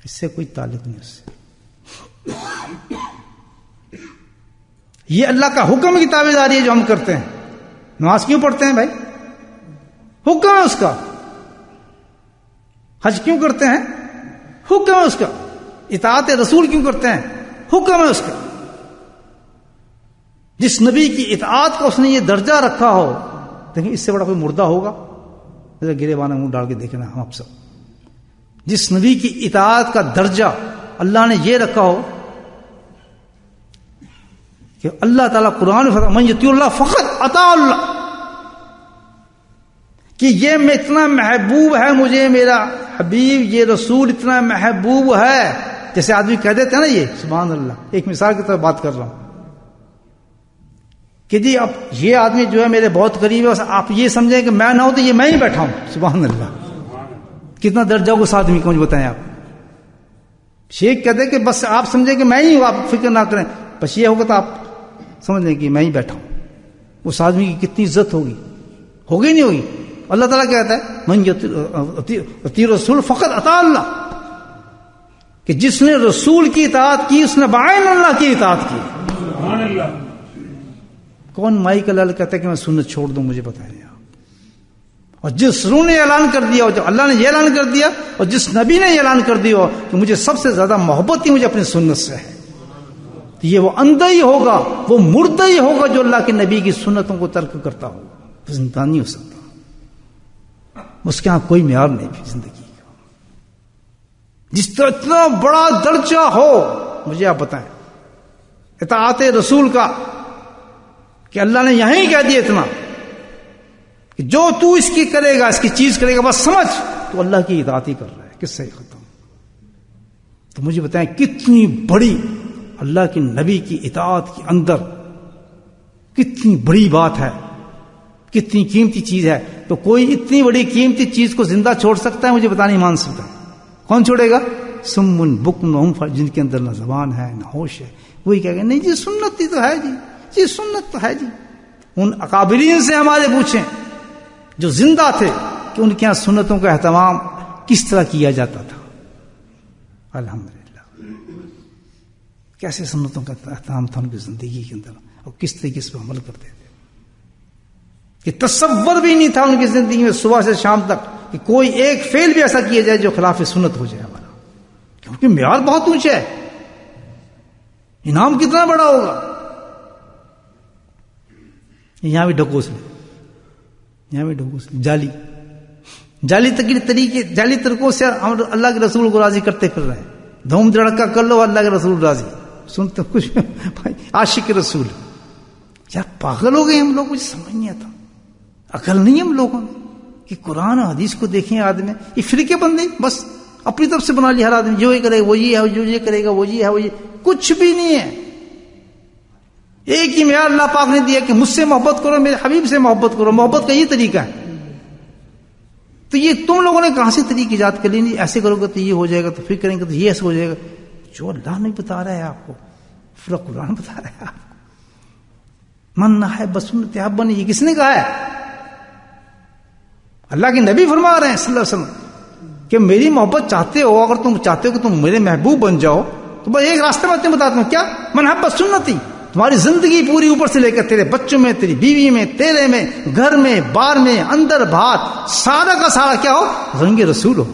اس سے کوئی تعلق نہیں. اس سے یہ اللہ کا حکم کی تابع داری ہے جو ہم کرتے ہیں. نماز کیوں پڑھتے ہیں بھائی؟ حکم ہے اس کا. حج کیوں کرتے ہیں؟ حکم ہے اس کا. اطاعت رسول کیوں کرتے ہیں؟ حکم ہے اس کا. جس نبی کی اطاعت کا اس نے یہ درجہ رکھا ہو، دیکھیں اس سے بڑا کوئی مردہ ہوگا؟ گرے بانا منہ ڈال کے دیکھنا ہم آپ سب. جس نبی کی اطاعت کا درجہ اللہ نے یہ رکھا ہو کہ اللہ تعالیٰ قرآن من یطیع اللہ فقط اطاع اللہ، کہ یہ میں اتنا محبوب ہے مجھے، میرا حبیب یہ رسول اتنا محبوب ہے. جیسے آدمی کہہ دیتے ہیں نا، یہ سبحان اللہ، ایک مثال کی طرف بات کر رہا ہوں کہ جی اب یہ آدمی جو ہے میرے بہت قریب ہے، بس آپ یہ سمجھیں کہ میں نہ ہوں تو یہ میں ہی بیٹھا ہوں. سبحان اللہ، کتنا درجہ کو اس آدمی کو مجھے بتائیں آپ. شیخ کہتے ہیں کہ بس آپ سمجھیں کہ میں ہی ہوں، آپ فکر نہ کریں. بس یہ ہوگا تو آپ سمجھ لیں کہ میں ہی بیٹھا ہوں. اس آدمی کی کتنی عزت ہوگی نہیں ہوگی؟ اللہ تعالیٰ کہتا ہے من یطیع رسول فقط اطاع اللہ، کہ جس نے رسول کی اطاعت کی اس نے بعین اللہ کی اطاعت کی. سبحان اللہ. کون مائی کا لال کہتا ہے کہ میں سنت چھوڑ دوں؟ مجھے بتائیں آپ. اور جس رسول نے اعلان کر دیا، اور جب اللہ نے یہ اعلان کر دیا، اور جس نبی نے یہ اعلان کر دیا کہ مجھے سب سے زیادہ محبت ہی مجھے اپنی سنت سے ہے، تو یہ وہ اندھا ہی ہوگا، وہ مردہ ہی ہوگا جو اللہ کے نبی کی سنتوں کو ترک کرتا ہوگا. زندہ نہیں ہو سکتا، اس کے ہاں کوئی معیار نہیں بھی زندگی کا. جس طرح اتنا بڑا درجہ ہو، مجھے آپ بتائیں اطاعت رسول کا، کہ اللہ نے یہیں کہہ دیا اتنا کہ جو تو اس کی کرے گا، اس کی چیز کرے گا، بس سمجھ تو اللہ کی اطاعت ہی کر رہا ہے. کس سے ختم؟ تو مجھے بتائیں کتنی بڑی اللہ کے نبی کی اطاعت کے اندر کتنی بڑی بات ہے، کتنی قیمتی چیز ہے. تو کوئی اتنی بڑی قیمتی چیز کو زندہ چھوڑ سکتا ہے؟ مجھے بتانا نہیں مان سکتا. کون چھوڑے گا؟ سمن بکم جن کے اندر نہ زبان ہے نہ ہوش ہے. وہی کہے گا نہیں جی سنت ہی تو ہے جی، جی سنت تو ہے جی. ان اکابرین سے ہمارے پوچھیں جو زندہ تھے کہ ان کے یہاں سنتوں کا اہتمام کس طرح کیا جاتا تھا. الحمدللہ کیسے سنتوں کا اہتمام تھا ان کی زندگی کے اندر، اور کس طریقے سے عمل کرتے تھے کہ تصور بھی نہیں تھا ان کی زندگی میں صبح سے شام تک کہ کوئی ایک فعل بھی ایسا کیا جائے جو خلاف سنت ہو جائے ہمارا. کیونکہ معیار بہت اونچا ہے، انعام کتنا بڑا ہوگا. یہاں بھی ڈھکوس لیں، یہاں بھی ڈھکوس لیں. جعلی طریقوں سے ہم اللہ کے رسول کو راضی کرتے پھر رہے ہیں. دھوم دھڑکا کر لو اللہ کے رسول راضی. سنتے کچھ بھائی عاشق رسول. یار پاگل ہو گئے ہم لوگ، مجھے سمجھ نہیں آتا، عقل نہیں ہم لوگوں میں کہ قرآن حدیث کو دیکھیں. آدمی یہ فرقے بندے بس اپنی طرف سے بنا لیا. ہر آدمی جو یہ کرے گا وہ یہ ہے، جو یہ کرے گا وہ یہ ہے، وہ یہ کچھ بھی نہیں ہے. ایک ہی معیار اللہ پاک نے دیا کہ مجھ سے محبت کرو، میرے حبیب سے محبت کرو. محبت کا یہ طریقہ ہے. تو یہ تم لوگوں نے کہاں سے طریقہ ایجاد کر لی؟ نہیں ایسے کرو گے تو یہ ہو جائے گا، تو پھر کریں گے تو یہ ایسے ہو جائے گا. جو اللہ نہیں بتا رہا ہے آپ کو، پورا قرآن بتا رہا ہے آپ کو. من نہ ہے بسنت حبنی، یہ کس نے کہا ہے؟ اللہ کے نبی فرما رہے ہیں صلی اللہ علیہ وسلم کہ میری محبت چاہتے ہو، اگر تم چاہتے ہو کہ تم میرے محبوب بن جاؤ تو بس ایک راستے میں تمہیں بتاتا ہوں. کیا؟ من حب سنتی. تمہاری زندگی پوری اوپر سے لے کر تیرے بچوں میں، تیری بیوی میں، تیرے میں، گھر میں، بار میں، اندر باہر، سارا کا سارا کیا ہو؟ رنگ رسول ہو.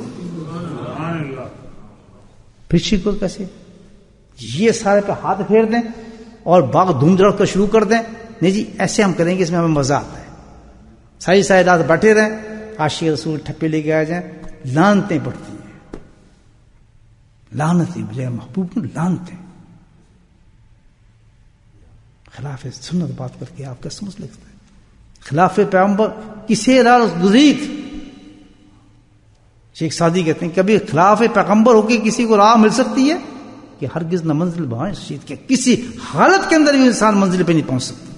پھر شکر کیسے؟ یہ سارے پہ ہاتھ پھیر دیں اور باغ دھوم دھڑک کر شروع کر دیں. نہیں جی ایسے ہم کریں گے، اس میں ہمیں مزہ آتا ہے. ساری رات بیٹھے رہیں، عاشق رسول ٹھپے لے کے آ جائیں، لانتیں پڑتی ہیں، لانتیں بجائے محبوب میں لانتیں. خلاف سنت بات کر کے آپ کا سمجھ لگتا ہے. خلاف پیغمبر کسے راہ گزید. شیخ سعدی کہتے ہیں کبھی خلاف پیغمبر ہو کے کسی کو راہ مل سکتی ہے کہ ہرگز نہ منزل بہائیں شید کے. کسی حالت کے اندر بھی انسان منزل پہ نہیں پہنچ سکتا.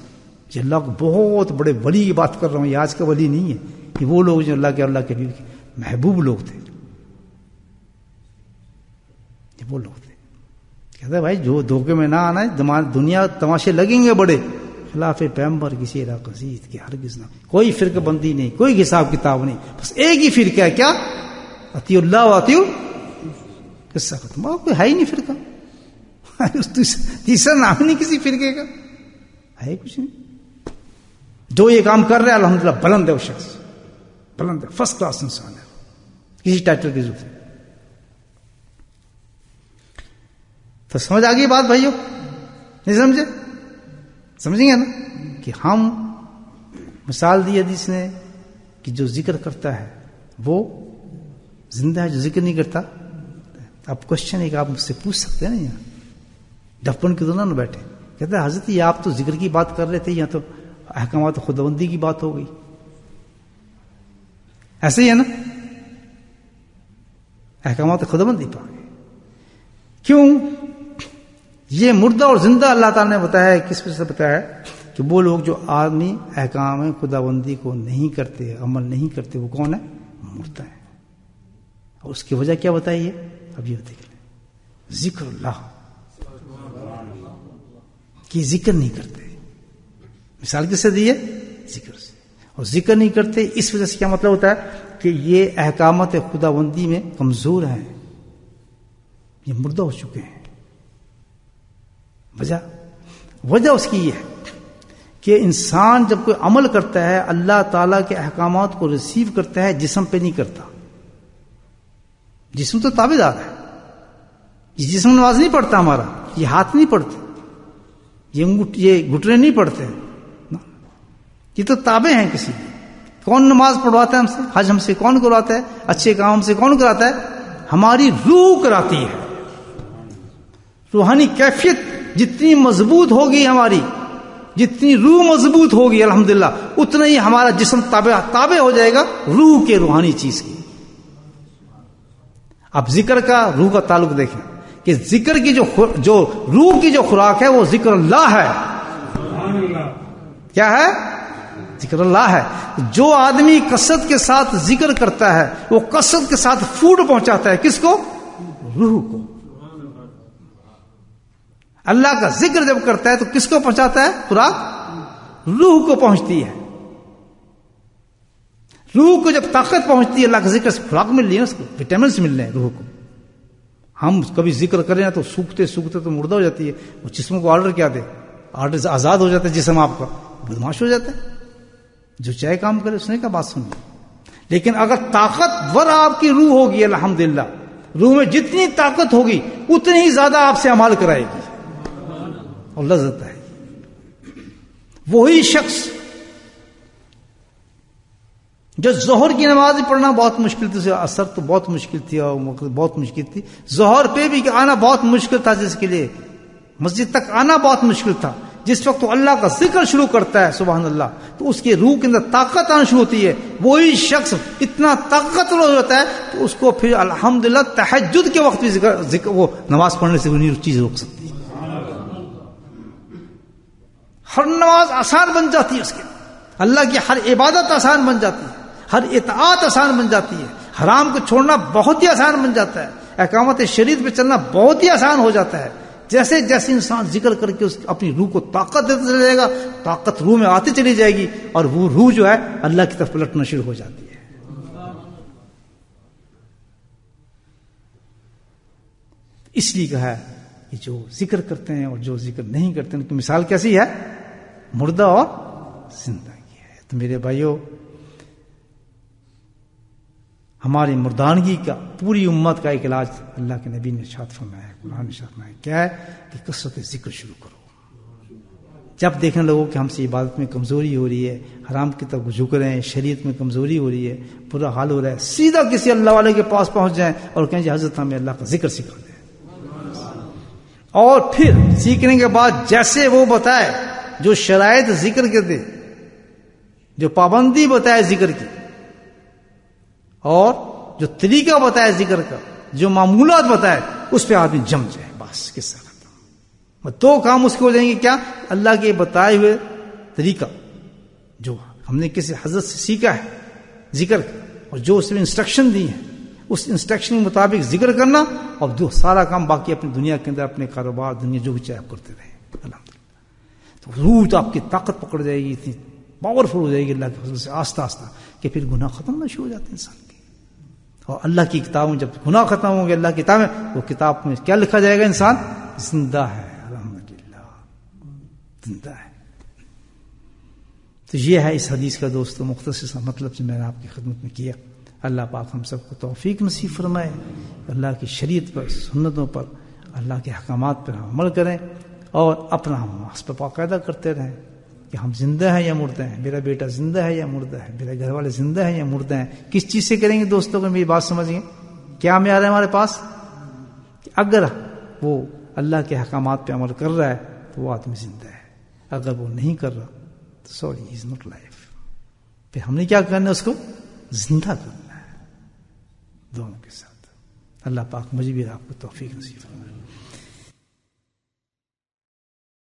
یہ اللہ کو بہت بڑے ولی کی بات کر رہا ہوں، یہ آج کا ولی نہیں ہے. کہ وہ لوگ جو اللہ کے حبیب کے محبوب لوگ تھے، یہ وہ لوگ تھے. کہتے ہیں بھائی جو دھوکے میں نہ آنا ہے، دنیا تماشے لگیں گے بڑے. خلاف پیغمبر کسی راہ قصید کے ہرگز نہ. کوئی فرقہ بندی نہیں، کوئی حساب کتاب نہیں، بس ایک ہی فرقہ ہے. کیا؟ اطیع اللہ و اطیع. قصہ ختم. اور کوئی ہے ہی نہیں فرقہ. تیسرا نام نہیں کسی فرقے کا ہے، کچھ نہیں. جو یہ کام کر رہا ہے الحمدللہ بلند ہے، وہ شخص بلند ہے، فرسٹ کلاس انسان ہے، کسی ٹائٹل کی ضرورت ہے. تو سمجھ آ گئی بات بھائیو؟ نہیں سمجھے؟ سمجھیں گے نا کہ ہم مثال دی حدیث نے کہ جو ذکر کرتا ہے وہ زندہ ہے، جو ذکر نہیں کرتا. اب کوشچن ہے کہ آپ مجھ سے پوچھ سکتے ہیں نا، یہاں ڈپن کے دونوں نہ بیٹھے. کہتے ہیں حضرت یہ آپ تو ذکر کی بات کر رہے تھے، یہاں تو احکامات خداوندی کی بات ہو گئی. ایسے ہی ہے نا، احکامات خداوندی پا گئے. کیوں؟ یہ مردہ اور زندہ اللہ تعالیٰ نے بتایا. کس وجہ سے بتایا؟ کہ وہ لوگ جو آدمی احکام خداوندی کو نہیں کرتے، عمل نہیں کرتے، وہ کون ہے؟ مردہ ہے. اور اس کی وجہ کیا بتائیے؟ اب یہ دیکھ لیں. ذکر اللہ کی ذکر نہیں کرتے. مثال کس سے دی ہے؟ ذکر سے. اور ذکر نہیں کرتے اس وجہ سے کیا مطلب ہوتا ہے کہ یہ احکامات خداوندی میں کمزور ہیں، یہ مردہ ہو چکے ہیں. وجہ اس کی یہ ہے کہ انسان جب کوئی عمل کرتا ہے اللہ تعالیٰ کے احکامات کو ریسیو کرتا ہے، جسم پہ نہیں کرتا. جسم تو تابع دار ہے. یہ جسم نماز نہیں پڑھتا ہمارا، یہ ہاتھ نہیں پڑھتے، یہ گھٹنے نہیں پڑھتے، یہ تو تابع ہیں کسی کی. کون نماز پڑھواتا ہے ہم سے؟ حج ہم سے کون کرواتا ہے؟ اچھے کام ہم سے کون کراتا ہے؟ ہماری روح کراتی ہے. روحانی کیفیت جتنی مضبوط ہوگی ہماری، جتنی روح مضبوط ہوگی الحمدللہ، اتنا ہی ہمارا جسم تابع ہو جائے گا روح کے، روحانی چیز کی. اب ذکر کا روح کا تعلق دیکھیں کہ ذکر کی جو روح کی جو خوراک ہے وہ ذکر اللہ ہے. کیا ہے؟ ذکر اللہ ہے. جو آدمی کثرت کے ساتھ ذکر کرتا ہے وہ کثرت کے ساتھ فوڈ پہنچاتا ہے. کس کو؟ روح کو. اللہ کا ذکر جب کرتا ہے تو کس کو پہنچاتا ہے خوراک؟ روح کو پہنچتی ہے. روح کو جب طاقت پہنچتی ہے اللہ کا ذکر سے خوراک مل رہی ہے، اس کو وٹامنس مل رہے ہیں روح کو. ہم کبھی ذکر کریں نا تو سوکھتے سوکھتے تو مردہ ہو جاتی ہے. وہ جسم کو آرڈر کیا دے؟ آرڈر سے آزاد ہو جاتا ہے جسم، آپ کا بدماش ہو جاتا ہے. جو چاہے کام کرے اس نے کیا بات سنی. لیکن اگر طاقتور آپ کی روح ہوگی الحمدللہ، روح میں جتنی طاقت ہوگی اتنی ہی زیادہ آپ سے عمل کرائے گی اور لذت ہے. وہی شخص جو ظہر کی نماز پڑھنا بہت مشکل تھی، اثر تو بہت مشکل تھی اور بہت مشکل تھی، ظہر پہ بھی آنا بہت مشکل تھا، جس کے لیے مسجد تک آنا بہت مشکل تھا. جس وقت وہ اللہ کا ذکر شروع کرتا ہے سبحان اللہ تو اس کے روح کے اندر طاقت آنا شروع ہوتی ہے. وہی شخص اتنا طاقتور ہو جاتا ہے تو اس کو پھر الحمدللہ تہجد کے وقت بھی ذکر وہ نماز پڑھنے سے کوئی چیز روک سکتی ہے. ہر نماز آسان بن جاتی ہے اس کے، اللہ کی ہر عبادت آسان بن جاتی ہے، ہر اطاعت آسان بن جاتی ہے، حرام کو چھوڑنا بہت ہی آسان بن جاتا ہے، احکامات شریعت پہ چلنا بہت ہی آسان ہو جاتا ہے. جیسے جیسے انسان ذکر کر کے اپنی روح کو طاقت دیتا چلا جائے گا، طاقت روح میں آتی چلی جائے گی اور وہ روح جو ہے اللہ کی طرف پلٹنا شروع ہو جاتی ہے. اس لیے کہا ہے کہ جو ذکر کرتے ہیں اور جو ذکر نہیں کرتے ان کی مثال کیسی ہے؟ مردہ اور زندہ کی ہے. تو میرے بھائیوں، ہماری مردانگی کا، پوری امت کا ایک علاج اللہ کے نبی نے ارشاد فرمایا ہے، قرآن نے ارشاد فرمایا کیا ہے کہ کثرت ذکر شروع کرو. جب دیکھیں لوگوں کہ ہم سے عبادت میں کمزوری ہو رہی ہے، حرام کی طرف جھک رہے ہیں، شریعت میں کمزوری ہو رہی ہے، برا حال ہو رہا ہے، سیدھا کسی اللہ والے کے پاس پہنچ جائیں اور کہیں جی حضرت ہمیں اللہ کا ذکر سکھا دیں. اور پھر سیکھنے کے بعد جیسے وہ بتائے، جو شرائط ذکر کے دے، جو پابندی بتائے ذکر کی، اور جو طریقہ بتائے ذکر کا، جو معمولات بتائے، اس پہ آدمی جم جائے. بس کس طرح دو کام اس کے ہو جائیں گے. کیا؟ اللہ کے بتائے ہوئے طریقہ جو ہم نے کسی حضرت سے سیکھا ہے ذکر کا، اور جو اس نے انسٹرکشن دی ہے، اس انسٹرکشن کے مطابق ذکر کرنا، اور جو سارا کام باقی اپنی دنیا کے اندر، اپنے کاروبار، دنیا جو بھی چاہے آپ کرتے رہیں. الحمدللہ. تو روح تو آپ کی طاقت پکڑ جائے گی، اتنی پاورفل ہو جائے گی اللہ کے فضل سے، آہستہ آہستہ، کہ پھر گناہ ختم ہونا شروع ہو جاتے ہیں انسان کے. اور اللہ کی کتاب میں جب گناہ ختم ہوں گے، اللہ کی کتاب میں، وہ کتاب میں کیا لکھا جائے گا؟ انسان زندہ ہے. زندہ ہے. تو یہ ہے اس حدیث کا دوستو مختصر سا مطلب جو میں نے آپ کی خدمت میں کیا. اللہ پاک ہم سب کو توفیق نصیب فرمائے، اللہ کی شریعت پر، سنتوں پر، اللہ کے احکامات پر ہم عمل کریں، اور اپنا ہم اس پر باقاعدہ کرتے رہیں کہ ہم زندہ ہیں یا مردہ ہیں، میرا بیٹا زندہ ہے یا مردہ ہے، میرے گھر والے زندہ ہیں یا مردہ ہیں. کس چیز سے کریں گے دوستوں کو میری بات سمجھیں؟ کیا معیار ہے ہمارے پاس؟ کہ اگر وہ اللہ کے احکامات پہ عمل کر رہا ہے تو وہ آدمی زندہ ہے، اگر وہ نہیں کر رہا تو سوری از ناٹ لائف. پھر ہم نے کیا کرنا ہے؟ اس کو زندہ کرنا ہے دونوں کے ساتھ. اللہ پاک مجھے بھی آپ کو توفیق نصیب فرمائے.